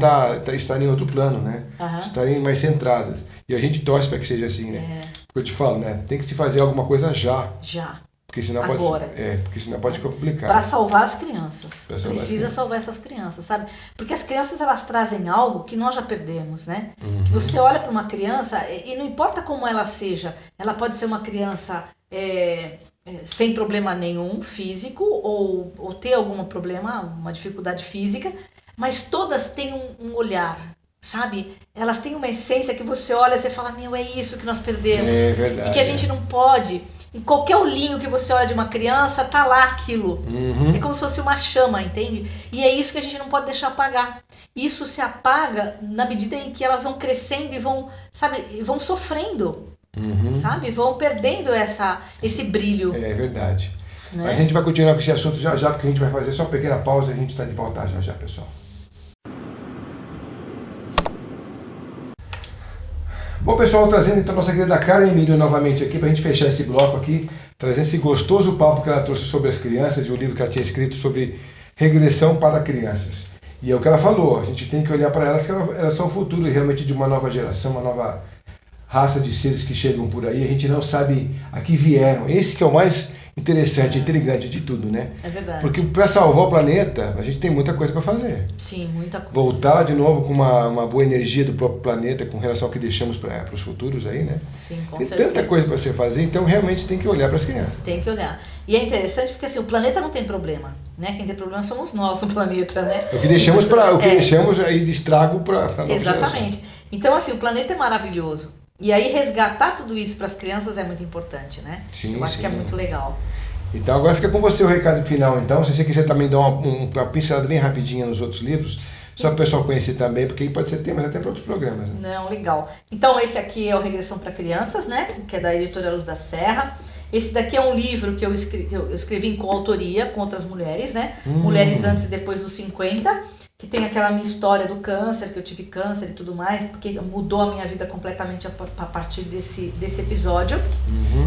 [SPEAKER 1] estarem em outro plano, né? Estarem mais centradas. E a gente torce para que seja assim, né? Porque eu te falo, né? Tem que se fazer alguma coisa já.
[SPEAKER 2] Já.
[SPEAKER 1] Porque senão
[SPEAKER 2] Agora.
[SPEAKER 1] porque senão pode ficar complicado.
[SPEAKER 2] Para salvar as crianças. Precisa salvar essas crianças, sabe? Porque as crianças, elas trazem algo que nós já perdemos, né? Que você olha para uma criança e não importa como ela seja, ela pode ser uma criança sem problema nenhum físico ou ter algum problema, uma dificuldade física, mas todas têm um olhar, sabe? Elas têm uma essência que você olha e você fala, meu, é isso que nós perdemos.
[SPEAKER 1] É verdade.
[SPEAKER 2] E que a gente não pode... Em qualquer olhinho que você olha de uma criança, tá lá aquilo. É como se fosse uma chama, entende? E é isso que a gente não pode deixar apagar. Isso se apaga na medida em que elas vão crescendo e vão, sabe, vão sofrendo, sabe? Vão perdendo esse brilho.
[SPEAKER 1] É verdade.
[SPEAKER 2] Né?
[SPEAKER 1] A gente vai continuar com esse assunto já já, porque a gente vai fazer só uma pequena pausa e a gente está de volta já já, pessoal. Bom, pessoal, trazendo então a nossa querida Carmen Emílio novamente aqui para a gente fechar esse bloco aqui, trazendo esse gostoso papo que ela trouxe sobre as crianças e o livro que ela tinha escrito sobre regressão para crianças. E é o que ela falou, a gente tem que olhar para elas, que elas são o futuro realmente de uma nova geração, uma nova raça de seres que chegam por aí, a gente não sabe a que vieram. Esse que é o mais interessante, intrigante de tudo, né?
[SPEAKER 2] É verdade.
[SPEAKER 1] Porque para salvar o planeta, a gente tem muita coisa para fazer.
[SPEAKER 2] Sim, muita coisa.
[SPEAKER 1] Voltar de novo com uma boa energia do próprio planeta com relação ao que deixamos para os futuros aí, né?
[SPEAKER 2] Sim, com
[SPEAKER 1] tem
[SPEAKER 2] certeza.
[SPEAKER 1] tanta coisa para você fazer, então realmente tem que olhar para as crianças.
[SPEAKER 2] Tem que olhar. E é interessante porque assim, o planeta não tem problema, né? Quem tem problema somos nós no planeta, né?
[SPEAKER 1] O que deixamos aí de estrago para nova
[SPEAKER 2] Exatamente.
[SPEAKER 1] geração.
[SPEAKER 2] Então assim, o planeta é maravilhoso. E aí resgatar tudo isso para as crianças é muito importante, né?
[SPEAKER 1] Sim,
[SPEAKER 2] eu acho que é muito legal.
[SPEAKER 1] Então agora fica com você o recado final, então. Se você quiser também dar uma pincelada bem rapidinha nos outros livros, só para o pessoal conhecer também, porque aí pode ser temas até para outros programas. Né?
[SPEAKER 2] Não, legal. Então esse aqui é o Regressão para Crianças, né? Que é da editora Luz da Serra. Esse daqui é um livro que eu escrevi em coautoria com outras mulheres, né? Mulheres antes e depois dos 50, que tem aquela minha história do câncer, que eu tive câncer e tudo mais, porque mudou a minha vida completamente a partir desse episódio.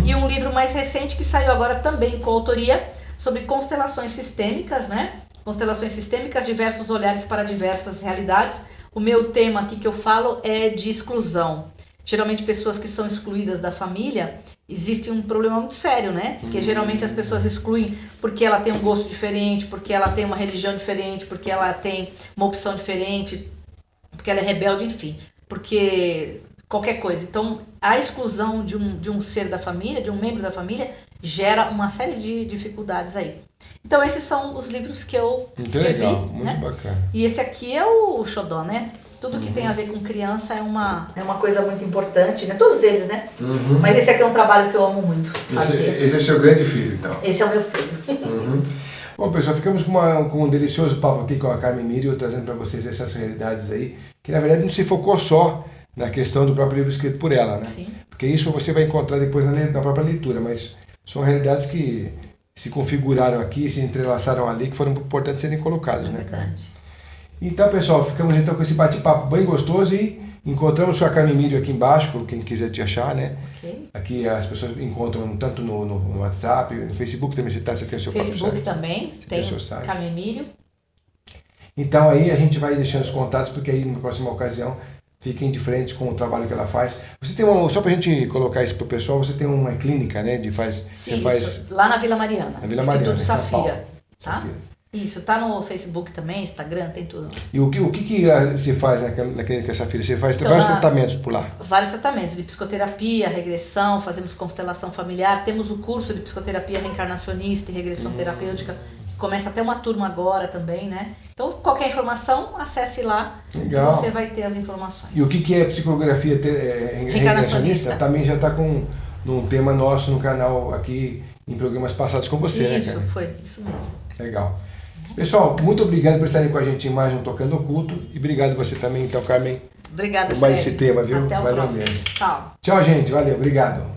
[SPEAKER 2] E um livro mais recente que saiu agora também em coautoria, sobre constelações sistêmicas, né? Constelações sistêmicas, diversos olhares para diversas realidades. O meu tema aqui que eu falo é de exclusão. Geralmente pessoas que são excluídas da família, existe um problema muito sério, né? Porque geralmente as pessoas excluem porque ela tem um gosto diferente, porque ela tem uma religião diferente, porque ela tem uma opção diferente, porque ela é rebelde, enfim. Porque qualquer coisa. Então, a exclusão de um ser da família, de um membro da família, gera uma série de dificuldades aí. Então, esses são os livros que eu escrevi.
[SPEAKER 1] Legal, muito
[SPEAKER 2] né?
[SPEAKER 1] bacana.
[SPEAKER 2] E esse aqui é o xodó, né? Tudo que tem a ver com criança é uma coisa muito importante, né? Todos eles, né? Mas esse aqui é um trabalho que eu amo muito fazer.
[SPEAKER 1] Esse é o seu grande filho, então.
[SPEAKER 2] Esse é o meu filho.
[SPEAKER 1] Bom, pessoal, ficamos com um delicioso papo aqui com a Carmen Emílio, trazendo para vocês essas realidades aí, que na verdade não se focou só na questão do próprio livro escrito por ela, né?
[SPEAKER 2] Sim.
[SPEAKER 1] Porque isso você vai encontrar depois na própria leitura, mas são realidades que se configuraram aqui, se entrelaçaram ali, que foram importantes serem colocadas, né, Carmen?
[SPEAKER 2] Verdade.
[SPEAKER 1] Então, pessoal, ficamos então com esse bate-papo bem gostoso e encontramos sua Carmen Emílio aqui embaixo, quem quiser te achar, né?
[SPEAKER 2] Okay.
[SPEAKER 1] Aqui as pessoas encontram tanto no WhatsApp, no Facebook também, você tem o seu próprio
[SPEAKER 2] Facebook
[SPEAKER 1] site.
[SPEAKER 2] também, tem
[SPEAKER 1] o seu site.
[SPEAKER 2] Carmen Emílio.
[SPEAKER 1] Então aí a gente vai deixando os contatos, porque aí na próxima ocasião fiquem de frente com o trabalho que ela faz. Você tem só pra gente colocar isso pro pessoal, você tem uma clínica, né?
[SPEAKER 2] Sim, lá na Vila Mariana.
[SPEAKER 1] Na Vila
[SPEAKER 2] Instituto
[SPEAKER 1] Mariana,
[SPEAKER 2] Safira.
[SPEAKER 1] São Paulo.
[SPEAKER 2] Tá?
[SPEAKER 1] Safira.
[SPEAKER 2] Isso, tá no Facebook também, Instagram, tem tudo.
[SPEAKER 1] E o que se faz na clínica Safira? Você faz
[SPEAKER 2] Então,
[SPEAKER 1] vários tratamentos por lá?
[SPEAKER 2] Vários tratamentos de psicoterapia, regressão, fazemos constelação familiar, temos o curso de psicoterapia reencarnacionista e regressão terapêutica, que começa até uma turma agora também, né? Então, qualquer informação, acesse lá.
[SPEAKER 1] Legal.
[SPEAKER 2] E você vai ter as informações.
[SPEAKER 1] E o que é psicografia reencarnacionista? Também já está com um tema nosso no canal aqui, em programas passados com você, né, Carmen?
[SPEAKER 2] Isso mesmo.
[SPEAKER 1] Legal. Pessoal, muito obrigado por estarem com a gente em mais um Tocando Oculto. E obrigado você também, então, Carmen.
[SPEAKER 2] Obrigada,
[SPEAKER 1] mais
[SPEAKER 2] Fred.
[SPEAKER 1] esse tema, viu?
[SPEAKER 2] Até o
[SPEAKER 1] Valeu
[SPEAKER 2] próximo.
[SPEAKER 1] mesmo.
[SPEAKER 2] Tchau.
[SPEAKER 1] Tchau, gente. Valeu. Obrigado.